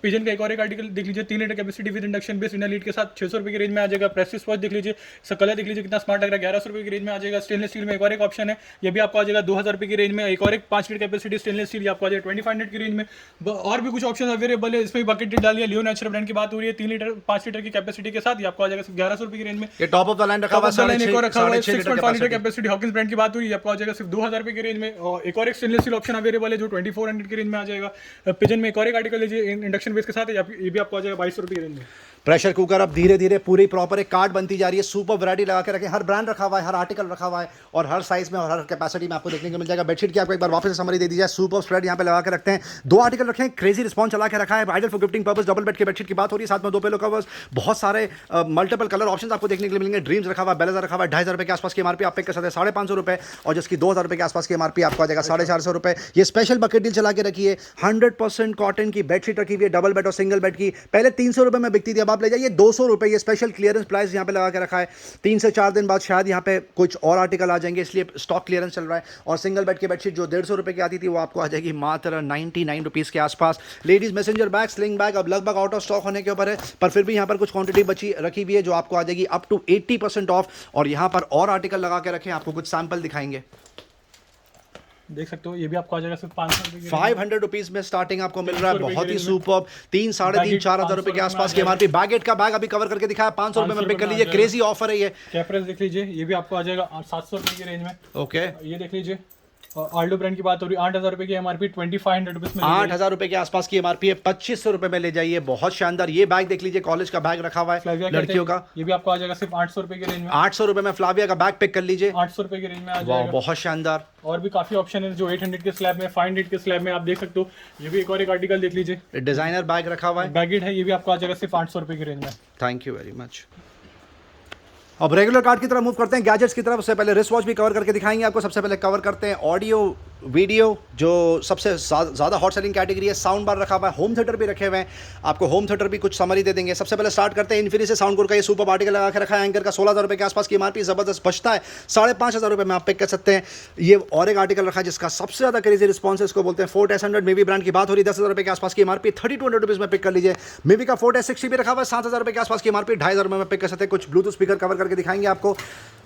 पिजन का एक और एक आर्टिकल देख लीजिए 3 litre capacity with induction base inner lead के साथ 600 रुपये की रेंज में आ जाएगा। प्रेस्टीज वॉच देख लीजिए, इसका कलर देख लीजिए कितना स्मार्ट लग रहा है, 1100 रुपये की रेंज में आ जाएगा। स्टेनलेस स्टील में एक और एक ऑप्शन है, ये भी आपको आ जाएगा 2000 रुपये की रेंज में। एक और एक 5 लीटर कैपेसिटी स्टेनलेस स्टील आपको आ जाएगा 2500 की रेंज में। और भी कुछ ऑप्शन अवेलेबल है, इसमें बकेट डालिए। लियो नेचुरल ब्रांड की बात हो रही है, 3 लीटर 5 लीटर की कैपेसिटी के साथ, ये आपको आ जाएगा 1100 रुपये की रेंज में। ये टॉप ऑफ द लाइन रखा हुआ है, 6.5 लीटर कैपेसिटी हॉकिंस ब्रांड की बात हुई, आपको आ जाएगा सिर्फ 2000 रुपये की रेंज में। और एक और एक स्टेनलेस स्टील ऑप्शन अवेलेबल है जो 2400 की रेंज में आ जाएगा। पिजन में एक और एक आर्टिकल लीजिए इंडक्शन बेस के साथ, ये भी आपको आ जाएगा 2200 रुपये की रेंज में। प्रेशर कुकर अब धीरे धीरे पूरी प्रॉपर एक कार्ड बनती जा रही है। सुपर वैरायटी लगा के रखे, हर ब्रांड रखा हुआ है, हर आर्टिकल रखा हुआ है और हर साइज में और हर कैपेसिटी में आपको देखने को मिल जाएगा। बेडशीट की आपको एक बार वापस से समरी दे दी जाए। सुपर स्प्रेड यहाँ पे लगा के रखते हैं, 2 आर्टिकल रखे हैं, क्रेजी रिस्पॉन्स चला के रखा है। Ideal for gifting purpose double bed की बेडशीट की बात हो रही है, साथ में 2 पिलो कवर्स, बहुत सारे मल्टीपल कलर ऑप्शन आपको देखने के लिए मिलेंगे। ड्रीम्स रखा हुआ है, बेलेजर रखा हुआ है, 2500 रुपये के आसपास की एमआरपी आप पे कर सकते हैं 550 रुपये, और जिसकी 2000 रुपये के आसपास की एमआरपी आपको आ जाएगा 450 रुपये। ये स्पेशल बकेट डील चला के रखी है, 100% कॉटन की बेडशीट रखी हुई है, डबल बेड और सिंगल बेड की। पहले 300 रुपये में बिकती थी, अब आप ले जाइए 200 रुपये। ये स्पेशल क्लियरेंस प्राइस यहाँ पे लगा के रखा है। 3 से 4 दिन बाद शायद यहाँ पे कुछ और आर्टिकल आ जाएंगे, इसलिए स्टॉक क्लियरेंस चल रहा है। और सिंगल बेड की बेडशीट जो 150 रुपये की आती थी वो आपको आ जाएगी मात्र 99 रुपीज़ के आसपास। Ladies messenger bag, sling bag अब लगभग आउट ऑफ स्टॉक होने के ऊपर है, पर फिर भी यहाँ पर कुछ क्वांटिटी बची रखी हुई है जो आपको आ जाएगी अप टू 80% ऑफ। और यहाँ पर और आर्टिकल लगा के रखें, आपको कुछ सैंपल दिखाएंगे। देख सकते हो, ये भी आपको आ जाएगा सिर्फ 500 रुपये की 500 रुपीज़ में स्टार्टिंग आपको मिल रहा है, बहुत ही सुपर। 3, 3,500, 4,000 रुपये के आसपास की एमआरपी। बैगेट का बैग अभी कवर करके दिखाया, 500 रुपये में पिक कर लीजिए, क्रेजी ऑफर है ये। कैफरेज देख लीजिए, ये भी आपको आ जाएगा 700 रुपये की रेंज में। ओके, ये देख लीजिए, आल्डो ब्रांड की बात हो रही है, 8000 रुपये की एमआरपी 2500 रुपीज में। 8000 रुपये के आसपास की एमआरपी है, 2500 रुपये में ले जाइए, बहुत शानदार। ये बैग देख लीजिए, कॉलेज का बैग रखा हुआ है लड़कियों का, ये भी आपको आ जाएगा सिर्फ 800 रुपये की रेंज में। 800 रुपये में फ्लाविया का बैग पिक कर लीजिए, 800 रुपये की रेंज में आ जाएगा, बहुत शानदार। और भी काफी ऑप्शन है जो 800 के स्लैब में, 500 के स्लैब में आप देख सकते हो। ये भी एक और एक आर्टिकल देख लीजिए, डिजाइनर बैग रखा हुआ है, बैगेट है, ये भी आपको आ जाएगा सिर्फ 800 रुपये की रेंज में। Thank you very much. अब रेगुलर कार्ड की तरफ मूव करते हैं, गैजेट्स की तरफ। उससे पहले रिस्ट वॉच भी कवर करके दिखाएंगे आपको। सबसे पहले कवर करते हैं ऑडियो वीडियो, जो सबसे ज़्यादा हॉट सेलिंग कैटेगरी है। साउंड बार रखा हुआ है, होम थिएटर भी रखे हुए हैं, आपको होम थिएटर भी कुछ समरी दे देंगे। सबसे पहले स्टार्ट करते हैं इन्फिनिटी से। साउंड का ये सुपर आर्टिकल लगा के रखा है, एंकर का 16,000 रुपये के आसपास की एमआरपी, जबरदस्त बचता है 5,500 रुपये में आप पिक कर सकते हैं। ये और एक आर्टिकल रखा है जिसका सबसे ज़्यादा क्रेजी रिस्पॉन्स है, इसको बोलते हैं फोर्ट S100। मेवी ब्रांड की बात हो रही है, 10,000 रुपये के आसपास की एमआरपी, 3200 रुपीज़ में पिक कर लीजिए। मेवी का फोर्ट S60 भी रखा हुआ है, 7,000 रुपये के आसपास की एमआरपी, 2,500 रुपये में पिक कर सकते हैं। कुछ ब्लूटूथ स्पीकर कवर करके दिखाएंगे आपको।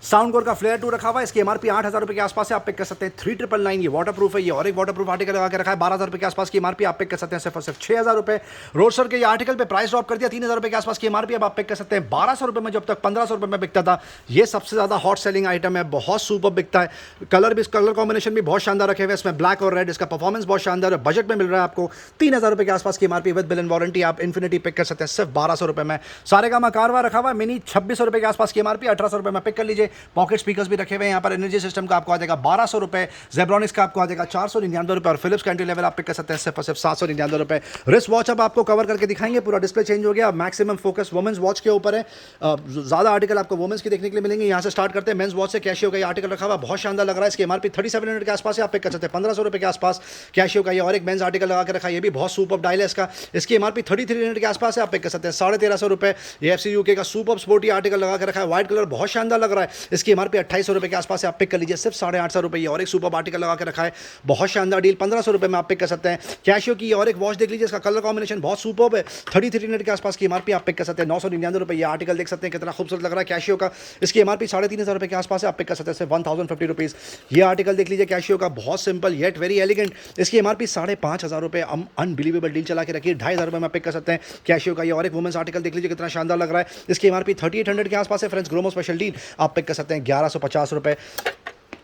साउंड का फ्लेयर 2 रखा हुआ है, इसकी एमआरपी 8,000 रुपये के आसपास से आप पिक कर सकते हैं। 3999, ये वाटर प्रूफ है। ये और एक वाटर प्रूफ आर्टिकल लगा के रखा है, 12,000 रुपये के आसपास की एमआरपी, आप पिक कर सकते हैं सिर्फ और सिर्फ 6,000 रुपये। रोडस्टर के ये आर्टिकल पे प्राइस ड्रॉप कर दिया, 3,000 रुपये के आसपास की एमआरपी, अब आप पिक कर सकते हैं 1,200 रुपये में, जब तक 1,500 रुपये में बिकता था। ये सबसे ज़्यादा हॉट सेलिंग आइटम है, बहुत सुपर बिकता है। कलर भी, कलर कॉम्बिनेशन भी बहुत शानदार रखे हुए हैं, इसमें ब्लैक और रेड। इसका परफॉर्मेंस बहुत शानदार है, बजट में मिल रहा है आपको 3,000 रुपये के आसपास की MRP with bill and warranty. आप इन्फिनिटी पिक कर सकते हैं सिर्फ 1,200 रुपये में। सारेगामा कारवा रखा हुआ है, मिनी 2,600 रुपये के आसपास की एमआरपी, 1,800 रुपये में पिक कर लीजिए। पॉकेट स्पीकर्स भी रखे हुए हैं यहाँ पर। एनर्जी सिस्टम का आपको आ जाएगा 1,200 रुपये, जेब्रॉनिक्स का आपको आ जाएगा 499 रुपये, और फिलिप्स का एंट्री लेवल आप पिक कर सकते हैं सिर्फ और सिर्फ 799 रुपये। रिस्ट वॉच अब आपको कवर करके दिखाएंगे, पूरा डिस्प्ले चेंज हो गया। मैक्सिमम फोकस वुमेन्स वॉच के ऊपर है, ज़्यादा आर्टिकल आपको वुमेन्स की देखने के लिए मिलेंगे। यहाँ से स्टार्ट करते हैं मेंस वॉच से। कैशियो का ये आर्टिकल रखा हुआ, बहुत शानदार लग रहा है। इसकी एमआरपी 3700 के आसपास है, आप पिक कर सकते हैं 1,500 रुपये के आसपास। कैशियो का ये और एक मेंस आर्टिकल लगा के रखा है, ये भी बहुत सुपर डायल है इसका। इसकी एमआरपी 3300 के आसपास है, आप पिक कर सकते हैं 1,350 रुपये। ये FC UK का सुपर स्पोर्टी आर्टिकल लगा के रखा है, व्हाइट कलर, बहुत शानदार लग रहा है। इसकी एमआरपी 2,800 रुपये के आसपास है, आप पिक कर लीजिए सिर्फ 850 रुपये। और एक सुपर आर्टिकल लगा के रखा है, बहुत शानदार डील, 1,500 रुपये में आप पिक कर सकते हैं। कैशियो की और एक वॉच देख लीजिए, इसका कलर कॉम्बिनेशन बहुत सुपर है, 3300 के आसपास की एमआरपी, आप पिक कर सकते हैं 999 रुपये। ये आर्टिकल देख सकते हैं कितना खूबसूरत लग रहा है कैशियो का। इसकी एमआरपी 3,500 रुपये के आसपास है, आप पिक कर सकते हैं 1,050 रुपीज़। ये आर्टिकल देख लीजिए कैशियो का, बहुत सिंपल येट वेरी एलिगेंट। इसकी एमआरपी 5,500 रुपये, अनबिलीवेबल डील चला के रखिए, 2,500 रुपये में पिक कर सकते हैं कैशियो का। ये और एक वुमेंस आर्टिकल देख लीजिए कितना शानदार लग रहा है। इसकी एमआरपी 3,800 के आसपास है, फ्रेंड्स ग्रोमो स्पेशल डील, आप पिक कर सकते हैं 1,150 रुपये।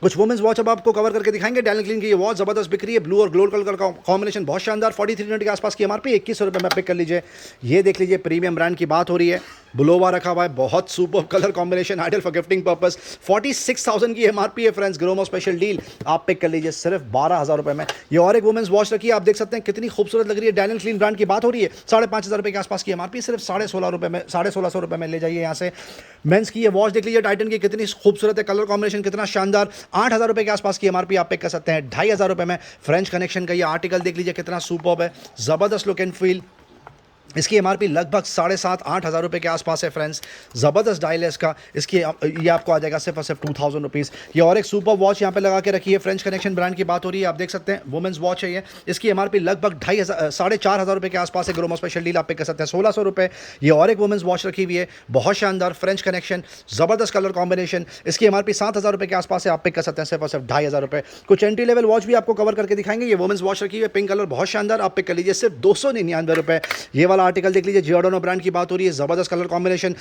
कुछ वुमेन्स वॉच अब आपको कवर करके दिखाएंगे। डैनियल क्लीन की ये वॉच जबरदस्त बिक रही है, ब्लू और गोल्ड कलर का कॉम्बिनेशन बहुत शानदार, 4300 के आसपास की एमआरपी, 2100 रुपये में पिक कर लीजिए। ये देख लीजिए, प्रीमियम ब्रांड की बात हो रही है, बुलोवा रखा हुआ है, बहुत super colour combination, ideal for gifting purpose, 46,000 की एमआरपी है फ्रेंड्स, ग्रोमो स्पेशल डील आप पिक कर लीजिए सिर्फ 12,000 रुपये में। ये और एक वुमेन्स वॉच रखी है, आप देख सकते हैं कितनी खूबसूरत लग रही है, डैनियल क्लीन ब्रांड की बात हो रही है, 5,500 रुपये के आसपास की एमआरपी, सिर्फ 16,500 रुपये में, 1650 रुपये में ले जाइए यहाँ से। मेंस की ये वॉच देख लीजिए, टाइटन की कितनी खूबसूरत है, कलर कॉम्बिनेशन कितना शानदार, 8,000 रुपये के आसपास की एमआरपी आप पिक कर सकते हैं, 2,500 रुपये में। फ्रेंच कनेक्शन का ये आर्टिकल देख लीजिए कितना सुपर्ब है, ज़बरदस्त लुक एंड फील, इसकी एमआरपी लगभग 7,500-8,000 रुपये के आसपास है फ्रेंड्स, ज़बरदस्त डायल है इसका, इसकी ये आपको आ जाएगा सिर्फ और सिर्फ 2,000 रुपीज़। ये और एक सुपर वॉच यहाँ पे लगा के रखी है, फ्रेंच कनेक्शन ब्रांड की बात हो रही है, आप देख सकते हैं वुमेन्स वॉच है ये, इसकी एमआरपी लगभग 4,500 रुपये के आसपास है, ग्रोमो स्पेशल डील आप पे कर सकते हैं 1,600 रुपये। ये और एक वुमेन्स वॉच रखी हुई है, बहुत शानदार फ्रेंच कनेक्शन, ज़बरदस्त कलर कॉम्बिनेशन, इसकी एमआरपी 7,000 रुपये के आसपास है, आप पे कर सकते हैं सिर्फ और सिर्फ 2,500 रुपये। कुछ एंट्री लेवल वॉच भी आपको कवर करके दिखाएंगे। ये वुमेन्स वॉच रखी हुई है, पिंक कलर बहुत शानदार, आप पे कर लीजिए सिर्फ 299 रुपये। ये वाला आर्टिकल देख लीजिए, जियोडोनो ब्रांड की बात हो रही है, जबरदस्त कलर कॉम्बिनेशन,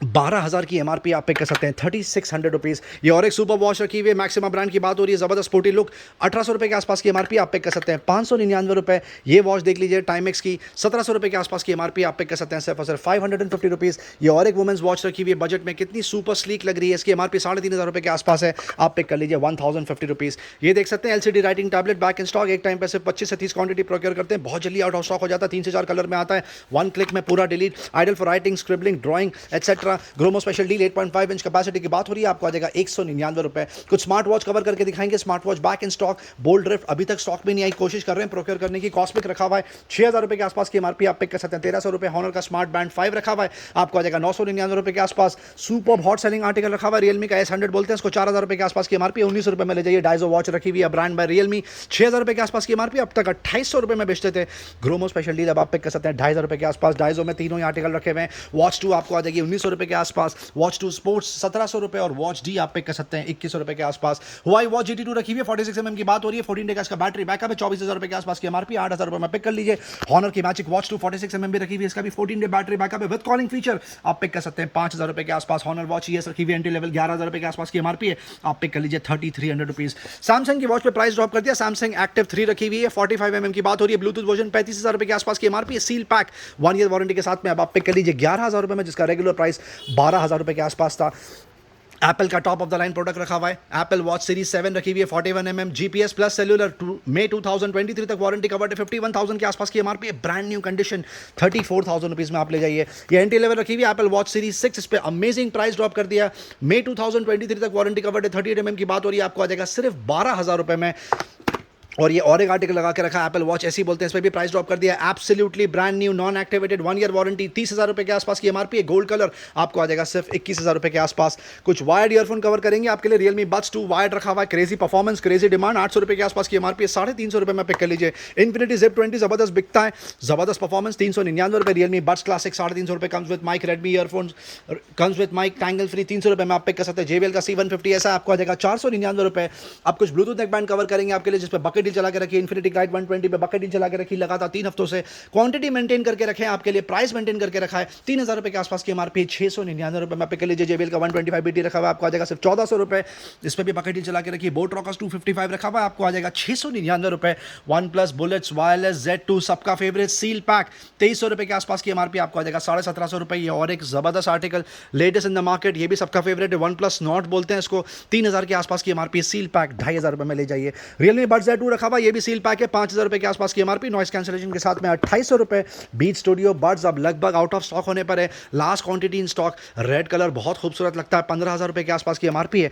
12,000 की एमआरपी आप पे कर सकते हैं, 3,600 रुपीज़। ये और एक सुपर वॉच रखी हुई है, मैक्सिमा ब्रांड की बात हो रही है, ज़बरदस्त स्पोर्टी लुक, 1,800 रुपये के आसपास की एमआरपी आप पे कर सकते हैं, 599 रुपये। ये वॉच देख लीजिए टाइमेक्स की, 1,700 रुपये के आसपास की एमआरपी आप पे कर सकते हैं सिर्फ और सिर्फ 550 रुपीज़। ये और एक वुमेन्स वॉच रखी हुई है बजट में, कितनी सुपर स्लीक लग रही है, इसकी एमआरपी 3,500 रुपये के आसपास है, आप पे कर लीजिए 1,050 रुपीज़। ये देख सकते हैं LCD writing tablet back in stock, एक टाइम पर सिर्फ 25 से 30 क्वांटिटी प्रोक्योर करते हैं, बहुत जल्दी आउट ऑफ स्टॉक हो जाता है, 3 से 4 कलर में आता है, 1 क्लिक में पूरा delete, ideal for writing, scribbling, drawing etcetera, Gromo special deal 8.5 inch capacity की बात हो रही है, आपको आ जाएगा 199 रुपये। कुछ स्मार्ट वॉच कवर करके दिखाएंगे, smart watch back in stock, bold drift अभी तक स्टॉक में नहीं आई, कोशिश कर रहे हैं प्रोक्योर करने की, कॉस्मिक रखा हुआ है 6,000 रुपये के आसपास की एमआरपी आप पिक कर सकते हैं, 1,300 रुपये। हॉनर का स्मार्ट बैंड 5 रखा हुआ है, आपको आ जाएगा 999 रुपये के आसपास। सुपर हॉट सेलिंग आर्टिकल रखा हुआ है, रियलमी का S100 बोलते हैं इसको, 4,000 रुपये के आसपास की एमआरपी, 1,900 रुपये में ले जाइए। डाइजो वॉच रखी हुई है ब्रांड बाय रियलमी, 6,000 रुपये के आसपास की एमआरपी, अब तक 2,800 रुपये में बेचते थे, ग्रोमो स्पेशल डील अब आप पिक कर सकते हैं 2,500 रुपये के आसपास। डाइजो में तीनों ही आर्टिकल रखे हुए हैं, वॉच 2 आपको आ जाएगी 1,900 रुपये के आसपास, वॉच 2 स्पोर्ट्स 1,700 रुपये, और वॉच डी आप पिक कर सकते हैं 2,100 रुपये के आसपास। हुआई वॉच GT2 रखी हुई है, 46 mm की बात हो रही है, 14 डे का इसका बैटरी बैकअप है, 24,000 रुपये के आसपास की एमआरपी, 8,000 रुपये में पिक कर लीजिए। हॉनर की मैजिक वॉच 2 46 mm भी रखी हुई है, इसका भी 14 डे बैटरी बैकअप है विद कॉलिंग फीचर, आप पिक कर सकते हैं 5,000 रुपये के आसपास। हॉनर वॉच ES रखी हुई है, एंट्री लेवल 11,000 रुपये के आसपास की एमआरपी है, आप पिक कर लीजिए 3,300 रुपीज़। सैमसंग की वॉच पे प्राइस ड्रॉप कर दिया, सैमसंग एक्टिव 3 रखी हुई है, 45 mm की बात हो रही है, ब्लूटूथ वर्जन 35,000 रुपये के आसपास की एमआरपी है, सील पैक 1 ईयर वारंटी के साथ में, अब आप पिक कर लीजिए 11,000 रुपये में, जिसका रेगुलर प्राइस 12,000 रुपये के आसपास था। एप्पल का top of the line product रखा हुआ है, एप्पल वॉच सीरीज 7 रखी हुई है, 41 mm GPS प्लस सेल्यूलर, मई 2023 तक वारंटी कवर्ड है, 51,000 के आसपास की एमआरपी है, ब्रांड न्यू कंडीशन, 34,000 रुपीज़ में आप ले जाइए। ये एंट्री लेवल रखी हुई है एप्पल वॉच सीरीज 6, इस पर अमेजिंग प्राइस ड्रॉप कर दिया, मई 2023 तक वारंटी कवर्ड है, 38 mm की बात हो रही है, आपको आ जाएगा सिर्फ 12,000 रुपये में। और ये और एक आर्टिकल लगा के रखा है, एप्पल वॉच ऐसी बोलते हैं, इस पर भी प्राइस ड्रॉप कर दिया, absolutely brand new non activated 1 year warranty, 30,000 रुपये के आसपास की एमआरपी है, गोल्ड कलर आपको आ जाएगा सिर्फ 21,000 रुपये के आसपास। कुछ वायर्ड ईयरफोन कवर करेंगे आपके लिए, रियलमी बड्स 2 वायर्ड रखा हुआ है, क्रेजी परफॉर्मेंस, क्रेजी डिमांड, 800 रुपये के आसपास की एमआरपी है, 350 रुपये में पिक कर लीजिए। इन्फिनिटी ZIP 20 जबरदस्त बिकता है, जबरदस्त परफॉर्मेंस, 399 रुपये। रियलमी बड्स क्लासिक 350 रुपये, comes with mic, Redmi earphone comes with mic tangle free, 300 रुपये में आप पिक कर सकते हैं। JBL का C150 ऐसा आपको आ जाएगा 499 रुपये। अब कुछ ब्लूटूथ नेक बैंड कवर करेंगे आपके लिए, जिस पर बकेट डील चला के रखिए, इन्फिनिटी गाइड 120 पे बकेट डील चला के रखी लगातार 3 हफ्तों से, क्वांटिटी मेंटेन करके रखे हैं आपके लिए, प्राइस मेंटेन करके रखा है, 3,000 रुपये के आसपास की एमआरपी, 699 रुपये में पिक कर लीजिए। JBL का 125 BT रखा हुआ है, आपको आ जाएगा सिर्फ 1,400 रुपये, इस पर भी बकेट डील चला के रखिए। बोट रॉकर्स 255 रखा हुआ है, आपको आ जाएगा 699 रुपये। OnePlus बुलेट्स वायरलेस Z2 सबका फेवरेट सील पैक, 2,300 रुपये के आसपास की एमआरपी, आपको आ जाएगा 1,750 रुपये। ये और एक जबरदस्त article latest in the market, ये भी सबका फेवरेट है, OnePlus Nord बोलते हैं इसको, 3,000 के आसपास की एमआरपी, सील पैक 2,500 रुपये में ले जाइए। Realme Buds Z2 रखा हुआ, ये भी सील पैक है, 5,000 रुपये के आसपास की एमआरपी, नॉइस कैंसिलेशन के साथ में 2,800 रुपये। बीट स्टूडियो बड्स अब लगभग आउट ऑफ स्टॉक होने पर है, last quantity in stock, red colour बहुत खूबसूरत लगता है, 15,000 रुपये के आसपास की एमआरपी है,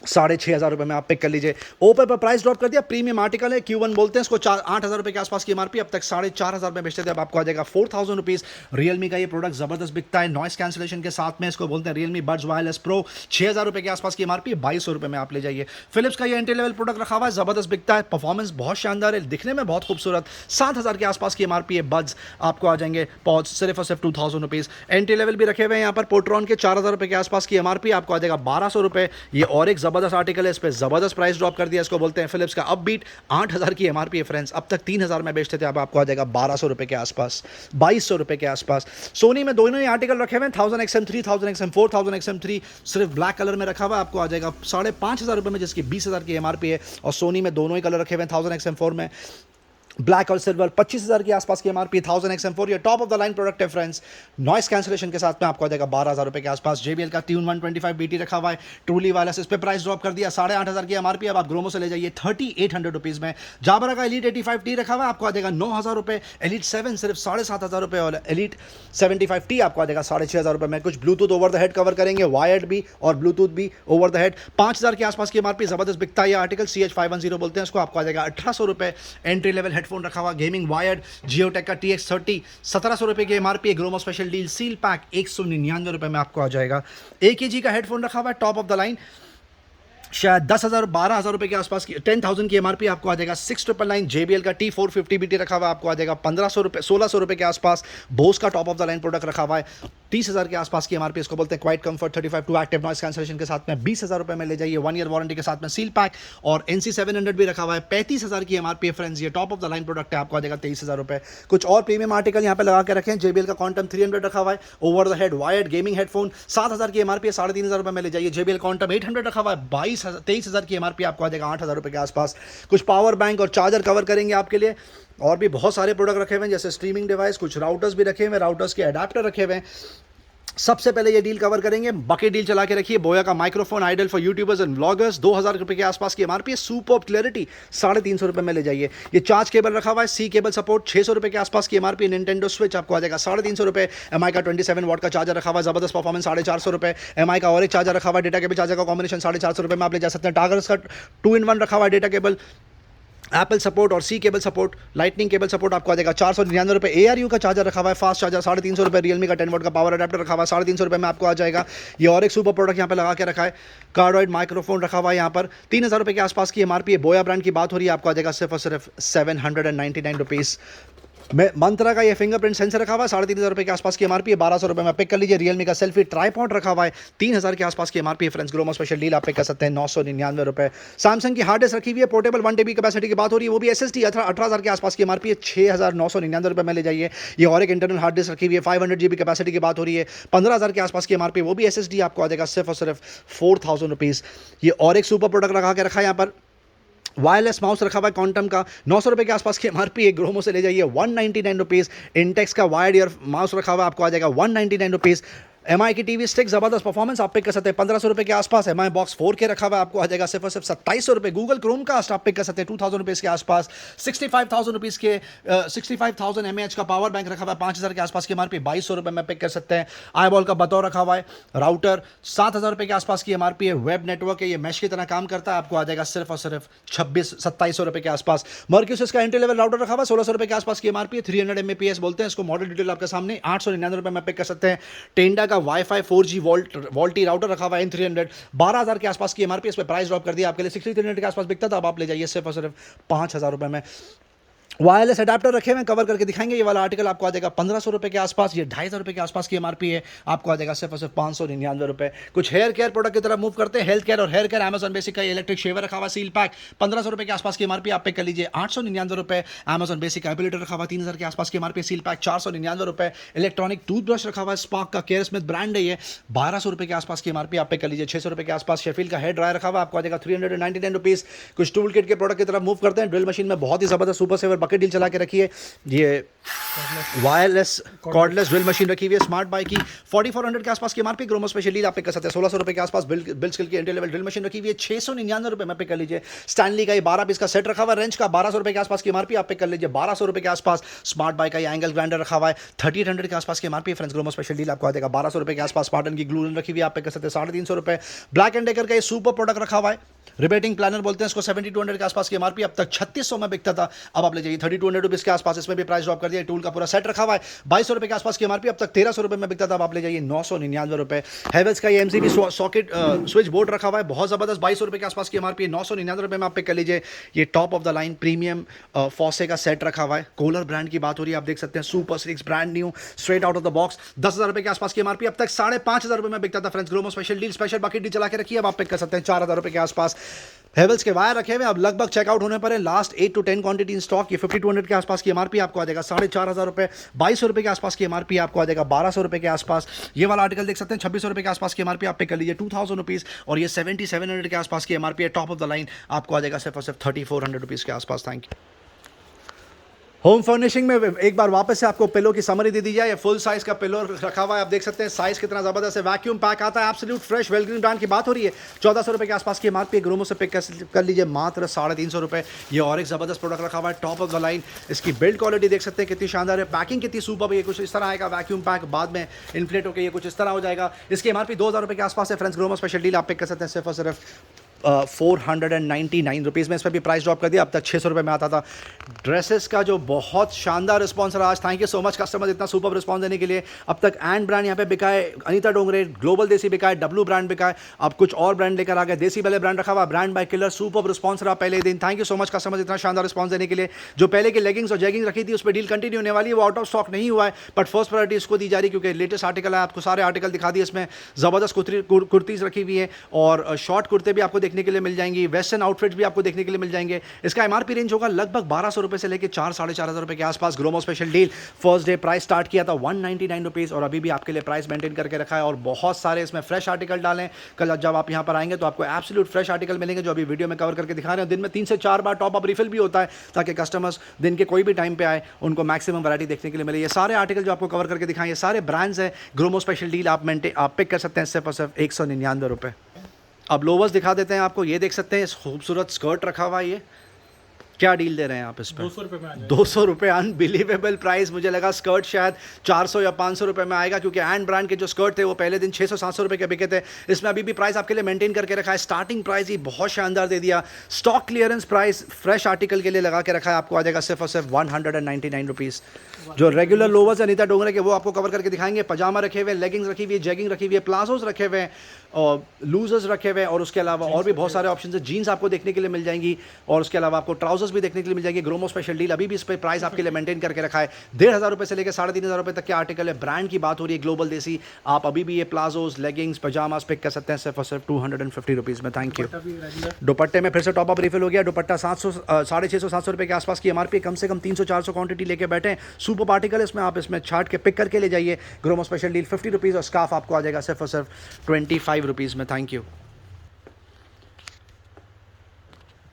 6,500 रुपये में आप पिक कर लीजिए। ओप्पो पर प्राइस ड्रॉप कर दिया, प्रीमियम आर्टिकल है, Q1 बोलते हैं इसको, 8,000 रुपये के आसपास की एमआरपी, अब तक 4,500 में बेचते थे, अब आपको आ जाएगा 4,000 रुपीज़। रियलमी का ये प्रोडक्ट जबरदस्त बिकता है, नॉइस कैंसिलेशन के साथ में, इसको बोलते हैं रियलमी बड्स वायरलेस प्रो, 6,000 रुपये के आसपास की एमआरपी, 2,200 रुपये में आप ले जाइए। फिलिप्स का ये एंट्री लेवल प्रोडक्ट रखा हुआ है, जबरदस्त बिकता है, परफॉर्मेंस बहुत शानदार है, दिखने में बहुत खूबसूरत, 7,000 के आसपास की एमआरपी है, बड्स आपको आ जाएंगे पॉज सिर्फ और सिर्फ 2,000 रुपीज़। एंट्री लेवल भी रखे हुए हैं यहाँ पर, पोट्रॉन के 4,000 रुपये के आसपास की एमआरपी, आपको आ जाएगा 1,200 रुपये। ये और एक ज़बरदस्त आर्टिकल है, इस पर ज़बरदस्त प्राइस ड्रॉप कर दिया, इसको बोलते हैं फिलिप्स का अपबीट। 8,000 की एमआरपी है फ्रेंड्स, अब तक 3,000 में बेचते थे, अब आपको आ जाएगा 1,200 रुपये के आसपास, 2,200 रुपये के आसपास। सोनी में दोनों ही आर्टिकल रखे हुए हैं, 1000 XM3, 1000 XM4, 1000 XM3 सिर्फ ब्लैक कलर में रखा हुआ है, आपको आ जाएगा 5,500 रुपये में, जिसकी 20,000 की एमआरपी है। और सोनी में दोनों ही कलर रखे हुए हैं, 1000 XM4 में ब्लैक और सिल्वर, 25,000 के आसपास की एमआरपी, 1000 XM4 ये top of the line product है फ्रेंड्स। नॉइस कैंसिलेशन के साथ में आपको आ जाएगा 12,000 रुपये के आसपास। JBL का ट्यून 125 BT रखा हुआ है, ट्रूली वायरलेस, इस पर प्राइस ड्रॉप कर दिया, 8,500 की एमआरपी, अब आप ग्रोमो से ले जाइए 3,800 रुपीज़ में। जाबरा का एलीट 85T रखा हुआ है, आपको आ जाएगा 9,000 रुपये। एलीट 7 सिर्फ 7,500 रुपये, और एलीट 75T आपको आ जाएगा 6,500 रुपये में। कुछ Bluetooth over the head cover करेंगे, वायर्ड भी और ब्लूटूथ भी ओवर द हेड, 5,000 के आसपास की एमआरपी, जबरदस्त बिकता है ये आर्टिकल। CH510 बोलते हैं इसको, आपको आ जाएगा 1,800 रुपये। एंट्री लेवल हेडफोन रखा हुआ गेमिंग वायर्ड जियोटेक का TX30, 1,700 रुपये की MRP, Gromo special deal seal pack 199 रुपये में आपको आ जाएगा। AKG का हेडफोन रखा हुआ है टॉप ऑफ द लाइन, शायद 10,000 12,000 रुपये के आसपास की, 10,000 की एमआरपी, आपको आ जाएगा 6,999। JBL का T450 BT रखा हुआ है, आपको आ जाएगा 1,500 रुपये 1,600 रुपये के आसपास। बोस का top of the line product रखा हुआ है, 30,000 के आसपास की एमआरपी, इसको बोलते हैं quiet comfort 35 two active noise cancellation के साथ में 20,000 रुपये में ले जाइए, 1 ईयर वारंटी के साथ में सील पैक। और NC700 भी रखा हुआ है, 35,000 की एमआरपी है फ्रेंड्स, ये top of the line product है, आपको आ जाएगा 23,000 रुपये। कुछ और प्रीमियम आर्टिकल यहाँ पे लगा के रखें, JBL का क्वांटम 300 रखा हुआ है, over the head wired gaming headphone, 7,000 की एमआरपी है, 3,500 रुपये में ले जाइए। JBL क्वांटम 800 रखा हुआ है, 23,000 की एमआरपी, आपको आ जाएगा 8,000 रुपये के आसपास। कुछ पावर बैंक और चार्जर कवर करेंगे आपके लिए, और भी बहुत सारे प्रोडक्ट रखे हुए हैं, जैसे स्ट्रीमिंग डिवाइस, कुछ राउटर्स भी रखे हुए हैं, राउटर्स के अडेप्टर रखे हुए हैं। सबसे पहले ये डील कवर करेंगे, बकेट डील चला के रखिए, बोया का microphone ideal for YouTubers and vloggers, 2,000 रुपये के आसपास की एमआरपी है, सुपर क्लैरिटी 350 रुपये में ले जाइए। ये चार्ज केबल रखा हुआ है, C केबल सपोर्ट, 600 रुपये के आसपास की एमआरपी। निंटेंडो स्विच आपको आ जाएगा 350 रुपये। MI का 27 वॉट का चार्जर रखा हुआ है, जबरदस्त परफॉर्मेंस, 450 रुपये। MI का और एक चार्जर रखा हुआ है, डेटा केबल चार्जर का कॉम्बिनेशन, 450 रुपये में आप ले जा सकते हैं। टागर्स का 2-in-1 रखा हुआ है, डेटा केबल, एप्पल सपोर्ट और C cable support, lightning cable support, आपको आ जाएगा 499 रुपये। ARU का चार्जर रखा हुआ है, फास्ट चार्जर, 350 रुपये। Realme का 10 वॉट का पावर अडेप्टर रखा हुआ है, 350 रुपये में आपको आ जाएगा। ये और एक सुपर प्रोडक्ट यहाँ पे लगा के रखा है, कार्डॉइड माइक्रोफोन रखा हुआ है यहाँ पर, 3,000 रुपये के आसपास की एमआरपी है। बोया ब्रांड की बात हो रही है, आपको आ जाएगा सिर्फ और सिर्फ 799 रुपीज़ में। मंत्रा का ये फिंगरप्रिंट सेंसर रखा हुआ है, 3,500 रुपये के आसपास की एमआरपी है, 1,200 रुपये में पिक कर लीजिए। Realme का सेल्फी ट्राईपॉड रखा हुआ है, 3,000 के आसपास की एमआरपी है फ्रेंड्स, ग्रोमो स्पेशल डील आप पिक कर सकते हैं 999 रुपये। सैमसंग की हार्ड डिस्क रखी हुई है, पोर्टेबल 1 TB कैपेसिटी की बात हो रही है, वो भी SSD 18,000 के आसपास की एमआरपी है, 6,999 रुपये में ले जाइए। ये और एक इंटरनल हार्ड डिस्क रखी हुई है, 500 GB कैपेसिटी की बात हो रही है, 15,000 के आसपास की एमआरपी, वो भी SSD, आपको आ जाएगा सिर्फ और सिर्फ 4,000 रुपीज़। ये और एक सुपर प्रोडक्ट लगा के रखा है यहाँ पर, वायरलेस माउस रखा हुआ है क्वांटम का, 900 रुपये के आसपास की एमआरपी है, ग्रोमो से ले जाइए 199 रुपीज़। इंटेक्स का वायर्ड ईयर माउस रखा हुआ है, आपको आ जाएगा 199 रुपीज़। MI की टीवी स्टिक, जबरदस्त परफॉर्मेंस, आप पिक कर सकते हैं 1,500 रुपये के आसपास। MI बॉक्स 4K रखा हुआ है, आपको आ जाएगा सिर्फ और सिर्फ 2,700 रुपये। गूगल क्रोम कास्ट आप पिक कर सकते हैं 2,000 रुपीज़ के आसपास। 65,000 रुपीज़ के 65,000 mAh का पावर बैंक रखा हुआ है, 5,000 के आसपास की एमआरपी, 2,200 रुपये में पिक कर सकते हैं। आईबॉल का बतौर रखा हुआ है, राउटर 7,000 रुपये के आसपास की एमआरपी है, वेब नेटवर्क है, ये मैश की तरह काम करता है, आपको आ जाएगा सिर्फ और सिर्फ 2,700 रुपये के आसपास। मर्क्यूसिस का एंट्री लेवल राउटर रखा हुआ है, 1,600 रुपये के आसपास की एमआरपी है, 300 Mbps बोलते हैं इसको, मॉडल डिटेल आपके सामने, 899 रुपये में पिक कर सकते हैं। टेंडा का वाईफाई 4G वोल्टी राउटर रखा हुआ है, N300, 12,000 के आसपास की एमआरपी, इस पर प्राइस ड्रॉप कर दिया आपके लिए, 6,300 के आसपास बिकता था, अब आप ले जाइए सिर्फ और सिर्फ 5,000 रुपये में। वायरलेस अडेप्टर रखे हुए, कवर करके दिखाएंगे। ये वाला आर्टिकल आपको आ जाएगा 1,500 रुपये के आसपास, ये 2,500 रुपये के आसपास की एमआरपी है, आपको आ जाएगा सिर्फ और सिर्फ 599 रुपये। कुछ हेयर केयर प्रोडक्ट की तरफ मूव करते हैं, हेल्थ केयर और हेयर केयर। Amazon बेसिक का इलेक्ट्रिक शेवर रखा हुआ, सील पैक, 1,500 रुपये के आसपास की एमआरपी, आप पे कर लीजिए 899 रुपये। Amazon बेसिक का एपिलेटर रखा हुआ, 3,000 के आसपास की एमआरपी, सील पैक 499 रुपये। इलेक्ट्रॉनिक टूथब्रश रखा हुआ है, स्पार्क का, केयर स्मिथ ब्रांड है ये, 1,200 रुपये के आसपास की एमआरपी, आप पे कर लीजिए 600 रुपये के आसपास। शेफील्ड का हेयर ड्रायर रखा हुआ, आपको आ जाएगा 399 रुपीज़। कुछ टूल किट के प्रोडक्ट की तरफ मूव करते हैं। ड्रिल मशीन में बहुत ही जबरदस्त सुपर सेवर बकेट डील चला के रखी है, ये वायरलेस कॉर्डलेस ड्रिल मशीन रखी हुई है, स्मार्ट बाई की, 4,400 के आसपास की एमआरपी, ग्रोमो स्पेशल डील आप पिक कर सकते हैं, 1,600 रुपये के आसपास। बिल स्किल की एंट्री लेवल ड्रिल मशीन रखी हुई है, 699 रुपये में पिक कर लीजिए। स्टैनली का ये 12 पीस का सेट रखा हुआ है, रेंच का, 1,200 रुपये के आसपास की एमआरपी, आप पिक कर लीजिए 1,200 रुपये के आसपास। स्मार्ट बाई का ये एंगल ग्राइंडर रखा हुआ है, 3,800 के आसपास की MRP, friends, Gromo special deal आपको आ जाएगा 1,200 रुपये के आसपास। स्पार्टन की ग्लू रखी हुई है, आप पिक कर सकते हैं 350 रुपये। ब्लैक एंड डेकर का ये सुपर प्रोडक्ट रखा हुआ है, रिबेटिंग प्लानर बोलते हैं इसको, 7,200 के आसपास की एमआरपी, अब तक 3,600 में बिकता था, अब आप ले जाइए 3200 रुपीज़ के आसपास इसमें भी प्राइस ड्रॉप कर दिया। टूल का पूरा सेट रखा हुआ है 2200 रुपये के आसपास की एमआरपी, अब तक 1300 रुपये में बिकता था, अब आप ले जाइए 999 रुपये। हैवेल्स का ये एमसीबी सॉकेट स्विच बोर्ड रखा हुआ है, बहुत ज़बरदस्त 2200 रुपये के आसपास की एमआरपी है, 999 रुपये में आप पिक कर लीजिए। ये top of the line premium Fosse का सेट रखा हुआ है। कोलर ब्रांड की बात हो रही है, आप देख सकते हैं super six brand new straight out of the box, 10,000 रुपये के आसपास की एमआरपी, अब तक 5,500 रुपये में बिकता था friends. Gromo special deal special bucket deal चला के रखी है, अब आप पिक कर सकते हैं 4,000 रुपये के आसपास। हेवल्स के वायर रखे हुए अब लगभग चेकआउट होने पर है, last 8 to 10 quantity in stock. ये 5200 के आसपास की एमआरपी आपको आ जाएगा 4,500 रुपये, 2200 रुपये के आसपास की एमआरपी आपको आ जाएगा 1,200 रुपये के आसपास। ये वाला आर्टिकल देख सकते हैं 2,600 रुपये के आसपास की एमआरपी आप पे कर लीजिए 2,000 रुपीज़, और ये 7,700 के आसपास की एमआरपी है, टॉप ऑफ द लाइन आपको आ जाएगा सिर्फ और सिर्फ 3,400 रुपीज़ के आसपास। Thank you. होम फर्निशिंग में एक बार वापस से आपको पिलो की समरी दे दी जाए। फुल साइज का पिलो रखा हुआ है, आप देख सकते हैं साइज कितना जबरदस्त है। वैक्यूम पैक आता है, एब्सोल्यूट फ्रेश वेलग्रीन ब्रांड की बात हो रही है, 1,400 रुपये के आसपास की एमआरपी। ग्रोमो से पिक कर लीजिए मात्र 350 रुपये। ये और एक जबरदस्त प्रोडक्ट रखा हुआ है, टॉप ऑफ द लाइन। इसकी बिल्ड क्वालिटी देख सकते हैं कितनी शानदार है, पैकिंग कितनी सुपर है। ये कुछ इस तरह आएगा वैक्यूम पैक, बाद में इन्फ्लेट होकर ये कुछ इस तरह हो जाएगा। इसकी एमआरपी 2,000 रुपये के आसपास है फ्रेंड्स। ग्रोमो स्पेशल डील आप पिक कर सकते हैं सिर्फ और सिर्फ 499 रुपीज़ में। इस पर भी प्राइस ड्रॉप कर दिया, अब तक 600 रुपये में आता था। ड्रेसेस का जो बहुत शानदार रिस्पॉन्स रहा आज, thank you so much customer इतना सुपर रिस्पॉन्स देने के लिए। अब तक एंड ब्रांड यहाँ पे बिका है, अनीता डोंगरे, ग्लोबल देसी बिका है, डब्लू ब्रांड बिका है, अब कुछ और ब्रांड लेकर आ गए। देसी वाले ब्रांड रखा हुआ, brand bye killer, super response रहा पहले दिन। Thank you so much customer इतना शानदार रिस्पॉन्स देने के लिए। जो पहले की लेगिंग्स और जैगिंग रखी थी उस पर डील कंटिन्यू होने वाली है, वो आउट ऑफ स्टॉक नहीं हुआ है, बट फर्स्ट प्रायोरिटी इसको दी जा रही है क्योंकि लेटेस्ट आर्टिकल है। आपको सारे आर्टिकल दिखा दिए, इसमें ज़बरदस्त कुर्तीज़ रखी हुई है और शॉर्ट कुर्ते भी आपको देखने के लिए मिल जाएंगी, वेस्टर्न आउटफिट्स भी आपको देखने के लिए मिल जाएंगे। इसका एमआरपी रेंज होगा लगभग 1,200 रुपये से लेकर 4,000-4,500 रुपये के आसपास। Gromo special deal first day price start किया था 199 रुपीज़ और अभी भी आपके लिए प्राइस मेंटेन करके रखा है और बहुत सारे इसमें फ्रेश आर्टिकल डालें। कल जब आप यहाँ पर आएंगे तो आपको एब्सोल्यूट फ्रेश आर्टिकल मिलेंगे जो अभी वीडियो में कवर करके दिखा रहे हैं। दिन में 3 से 4 बार टॉप अप रिफिल भी होता है ताकि कस्टमर्स दिन के कोई भी टाइम पे आए उनको मैक्सिमम वैरायटी देखने के लिए मिले। ये सारे आर्टिकल जो आपको कवर करके दिखाएं, ये सारे ब्रांड्स हैं। ग्रोमो स्पेशल डील आप पिक कर सकते हैं सिर्फ और सिर्फ 199 रुपये। अब लोवर्स दिखा देते हैं आपको, ये देख सकते हैं खूबसूरत स्कर्ट रखा हुआ है। ये क्या डील दे रहे हैं आप इस पर? 200 रुपये में आ जाएगा। 200 रुपये, अनबिलीवेबल प्राइस। मुझे लगा स्कर्ट शायद 400 या 500 रुपये में आएगा क्योंकि एंड ब्रांड के जो स्कर्ट थे वो पहले दिन 600-700 रुपये के बिके थे। इसमें अभी भी प्राइस आपके लिए मेंटेन करके रखा है। स्टार्टिंग प्राइस ही बहुत शानदार दे दिया। Stock clearance price fresh article के लिए लगा के रखा है, आपको आ जाएगा सिर्फ और सिर्फ 199 रुपीज़। जो रेगुलर लोवर्स अनीता डोंगरे के वो आपको कवर करके दिखाएंगे। पजामा रखे हुए, लेगिंग्स रखी हुई है, जैगिंग रखी हुई है, प्लाजोज रखे हुए हैं और लूजर्स रखे हुए हैं और उसके अलावा और भी बहुत सारे ऑप्शन है। जीन्स आपको देखने के लिए मिल जाएंगी और उसके अलावा आपको ट्राउजर्स भी देखने के लिए मिल जाएंगे। ग्रोमो स्पेशल डील अभी भी इस पर प्राइस आपके लिए मेंटेन करके रखा है। 1,500 रुपये से लेकर 3,500 रुपये तक के आर्टिकल है। ब्रांड की बात हो रही है ग्लोबल देसी, आप अभी भी ये प्लाजोज, लेगिंग्स, पजामास पिक कर सकते हैं सिर्फ और सिर्फ 250 रुपीज़ में। Thank you. दुपट्टे में फिर से टॉप अप रिफिल हो गया। दुपट्टा 650-700 रुपये के आसपास की एमआरपी, कम से कम 300-400 क्वांटिटी लेके बैठे। सुपर आर्टिकल इसमें, आप इसमें छाट के पिक करके ले जाइए। ग्रोमो स्पेशल डील 50 रुपीज़ और स्काफ आपको आ जाएगा सिर्फ और सिर्फ 25 रुपीज़ में। Thank you.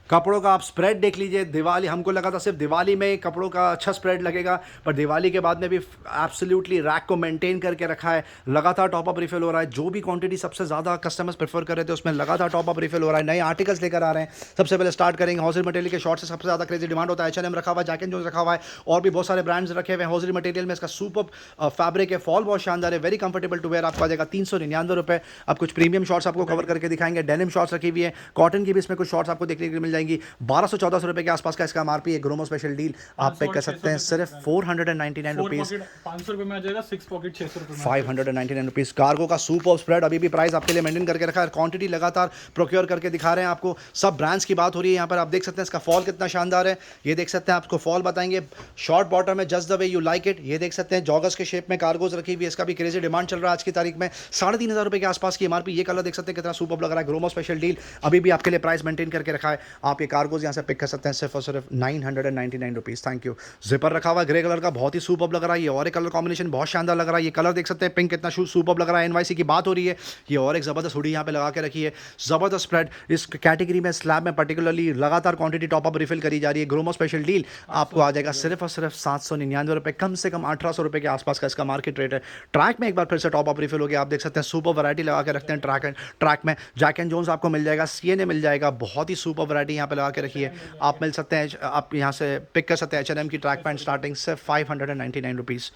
कपड़ों का आप स्प्रेड देख लीजिए। दिवाली, हमको लगा था सिर्फ दिवाली में कपड़ों का अच्छा स्प्रेड लगेगा, पर दिवाली के बाद में भी एब्सोल्युटली रैक को मेंटेन करके रखा है। लगातार टॉप अप रिफिल हो रहा है। जो भी क्वांटिटी सबसे ज़्यादा कस्टमर्स प्रेफर कर रहे थे उसमें लगातार टॉप अप रिफिल हो रहा है। नए आर्टिकल्स लेकर आ रहे हैं। सबसे पहले स्टार्ट करेंगे हॉजरी मटेरियल के शॉर्ट से सबसे ज़्यादा क्रेजी डिमांड होता है। H&M रखा हुआ है, जैक एंड जोन्स रखा हुआ है और भी बहुत सारे ब्रांड्स रखे हुए हैं हॉजरी मटेरियल में। इसका सुपर फैब्रिक है, फॉल बहुत शानदार है, वेरी कंफर्टेबल टू वेयर। आपको आ जाएगा 399 रुपये। अब कुछ प्रीमियम शॉर्ट्स आपको कवर करके दिखाएंगे। डेनिम शॉर्ट्स रखी हुई है, कॉटन की भी इसमें कुछ शॉर्ट्स आपको देखने के लिए मिल जाएंगी। 1200-1400 रुपये के आसपास का इसका एमआरपी है। ग्रोमो स्पेशल डील आप पे कर सकते हैं सिर्फ 499 रुपीज़। 500 रुपये में आ जाएगा। 6 पॉकेट 600 रुपये में 599 रुपीज़। कार्गो का सुपर स्प्रेड अभी भी प्राइस आपके लिए मेंटेन करके रखा है। क्वांटिटी लगातार प्रोक्योर करके दिखा रहे हैं आपको। सब ब्रांड्स की बात हो रही है यहाँ पर। आप देख सकते हैं इसका फॉल कितना शानदार है। ये देख सकते हैं, आपको फॉल बताएंगे। शॉर्ट बॉटम में just the way you like it. ये देख सकते हैं जॉगर्स के शेप में कार्गोज रखी हुई है। इसका भी क्रेजी डिमांड चल रहा है आज की तारीख में। 3,500 रुपये के आसपास की एमआरपी। ये कलर देख सकते हैं कितना सुपर लग रहा है। ग्रोमो स्पेशल डील अभी भी आपके लिए प्राइस मेंटेन करके रखा है। आप ये कार्गोज यहाँ से पिक कर सकते हैं सिर्फ और सिर्फ 999 रुपीज़। Thank you. जिपर रखा हुआ ग्रे कलर का, बहुत ही सुपर लग रहा है। ये और एक कलर कॉम्बिनेशन बहुत शानदार लग रहा है। ये कलर देख सकते हैं पिंक, कितना सुपर लग रहा है। NYC की बात हो रही है। ये और एक ज़बरदस्त हुडी यहाँ पे लगा के रखी है। ज़बरदस्त स्प्रेड इस कैटेगरी में, स्लैब में पर्टिकुलरली लगातार क्वांटिटी टॉप अप रिफिल करी जा रही है। ग्रोमो स्पेशल डील आपको आ जाएगा सिर्फ और सिर्फ 799 रुपये। कम से कम 1800 रुपये के आसपास का इसका मार्केट रेट है। ट्रैक में एक बार फिर से टॉप अप रिफिल हो गया। आप देख सकते हैं सुपर वैरायटी लगा के रखते हैं ट्रैक में। जैक एंड जोन्स आपको मिल जाएगा, CNA मिल जाएगा। बहुत ही सुपर वैरायटी यहाँ पे लगा के रखी है। आप मिल सकते हैं, आप यहाँ से पिक कर सकते हैं। H&M की ट्रैक पैंट स्टार्टिंग से 599 रुपीज़।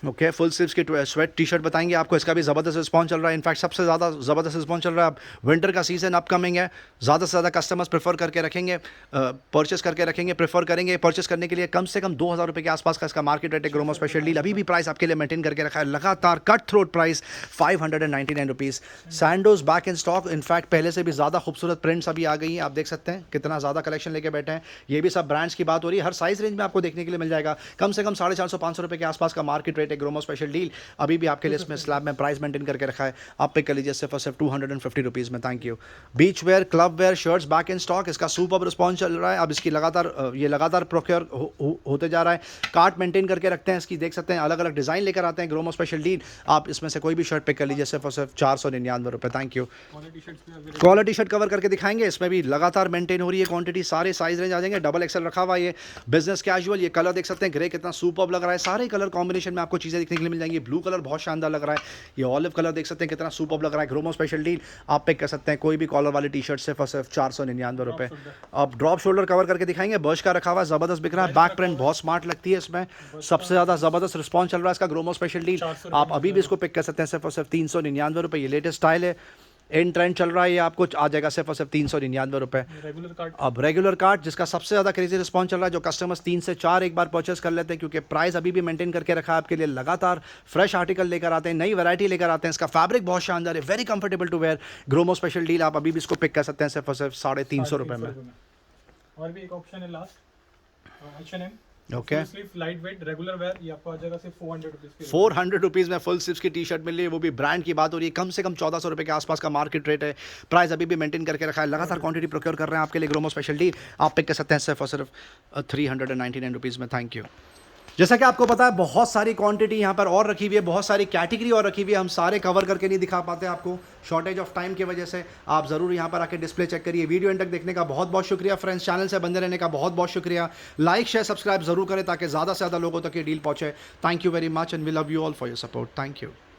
ओके, फुल स्लीव्स की स्वेट टी शर्ट बताएंगे आपको, इसका भी ज़बरदस्त रिस्पॉन्स चल रहा है। इनफैक्ट सबसे ज़्यादा ज़बरदस्त रिस्पॉन्स चल रहा है। अब विंटर का सीज़न अपकमिंग है, ज़्यादा से ज़्यादा कस्टमर्स प्रेफर करके रखेंगे, परचेस करके रखेंगे, प्रेफर करेंगे परचेस करने के लिए। कम से कम 2000 रुपये के आसपास का इसका मार्केट रेट है। ग्रोमो स्पेशल डील अभी भी प्राइस आपके लिए मेंटेन करके रखा है लगातार, कट थ्रोट प्राइस 599 रुपीज़। सैंडोज बैक इन स्टॉक, इनफैक्ट पहले से भी ज़्यादा खूबसूरत प्रिंट्स अभी आ गई हैं। आप देख सकते हैं कितना ज़्यादा कलेक्शन लेके बैठे हैं। ये भी सब ब्रांड्स की बात हो रही है, हर साइज़ रेंज में आपको देखने के लिए मिल जाएगा। कम से कम 450-500 रुपये के आसपास का मार्केट रेट है। ग्रोमो स्पेशल डील अभी भी आपके लिए इसमें स्लैब में प्राइस मेंटेन करके रखा है। आप पिक कर लीजिए सिर्फ और सिर्फ 250 रुपीज़ में। Thank you. Beach wear, club wear shirts back in stock, इसका सुपर रिस्पॉन्स चल रहा है। अब इसकी लगातार प्रोक्योर होते जा रहा है। कार्ट मेंटेन करके रखते हैं इसकी, देख सकते हैं अलग अलग डिज़ाइन लेकर आते हैं ग्रोमो स्पेशल डील। आप इसमें से कोई भी शर्ट पिक कर लीजिए सिर्फ और सिर्फ 499 रुपये। Thank you. Quality shirt cover करके दिखाएंगे, इसमें भी लगातार मेंटेन हो रही है क्वांटिटी, सारे साइज रेंज आ जाएंगे। डबल एक्सएल रखा हुआ है, ये बिजनेस कैजुअल, ये कलर देख सकते हैं ग्रे कितना सुपर्ब लग रहा है। सारे कलर कॉम्बिनेशन में आपको चीज़ें देखने के लिए मिल जाएंगी। ब्लू कलर बहुत शानदार लग रहा है, ये ऑलिव कलर देख सकते हैं कितना सुपर्ब लग रहा है। ग्रोमो स्पेशल डील आप पिक कर सकते हैं कोई भी कॉलर वाली टी शर्ट सिर्फ और सिर्फ 499 रुपये। अब ड्रॉप शोल्डर कवर करके दिखाएंगे, बर्च का रखा हुआ है, ज़बरदस्त बिक रहा है। बैक प्रिंट बहुत स्मार्ट लगती है, इसमें सबसे ज़्यादा ज़बरदस्त रिस्पॉन्स चल रहा है इसका। ग्रोमो स्पेशल डील आप अभी भी इसको पिक कर सकते हैं सिर्फ और सिर्फ 399 रुपये। ये लेटेस्ट स्टाइल है, इन ट्रेंड चल रहा है, ये आपको आ जाएगा सिर्फ और सिर्फ 399 रुपये। अब रेगुलर कार्ड जिसका सबसे ज़्यादा क्रेजी रिस्पॉन्स चल रहा है, जो कस्टमर्स 3 से 4 एक बार परचेस कर लेते हैं, क्योंकि प्राइस अभी भी मेंटेन करके रखा है आपके लिए। लगातार फ्रेश आर्टिकल लेकर आते हैं, नई वैरायटी लेकर आते हैं। इसका फैब्रिक बहुत शानदार है, very comfortable to wear. Gromo special deal आप अभी भी इसको पिक कर सकते हैं सिर्फ और सिर्फ 350 रुपये में। और भी एक ऑप्शन है last, H&M okay, light weight regular wear, ये आपको आ जाएगा सिर्फ 400 रुपीज़। 400 रुपीज़ में फुल स्लीव्स की टी शर्ट मिल रही है, वो भी ब्रांड की बात हो रही है। कम से कम 1400 रुपये के आसपास का मार्केट रेट है। प्राइस अभी भी मेंटेन करके रखा है, लगातार क्वांटिटी प्रोक्योर कर रहे हैं आपके लिए। ग्रोमो स्पेशल डील आप पिक कर सकते हैं सिर्फ और सिर्फ 399 रुपीज़ में। Thank you. जैसा कि आपको पता है बहुत सारी क्वांटिटी यहाँ पर और रखी हुई है, बहुत सारी कैटेगरी और रखी हुई है। हम सारे कवर करके नहीं दिखा पाते आपको, शॉर्टेज ऑफ टाइम की वजह से। आप ज़रूर यहाँ पर आके डिस्प्ले चेक करिए। वीडियो एंड तक देखने का बहुत बहुत शुक्रिया फ्रेंड्स, चैनल से बंदे रहने का बहुत बहुत शुक्रिया। लाइक शेयर सब्सक्राइब जरूर करें ताकि ज़्यादा से ज़्यादा लोगों तक ये डील पहुँचे। Thank you very much and we love you all for your support. Thank you.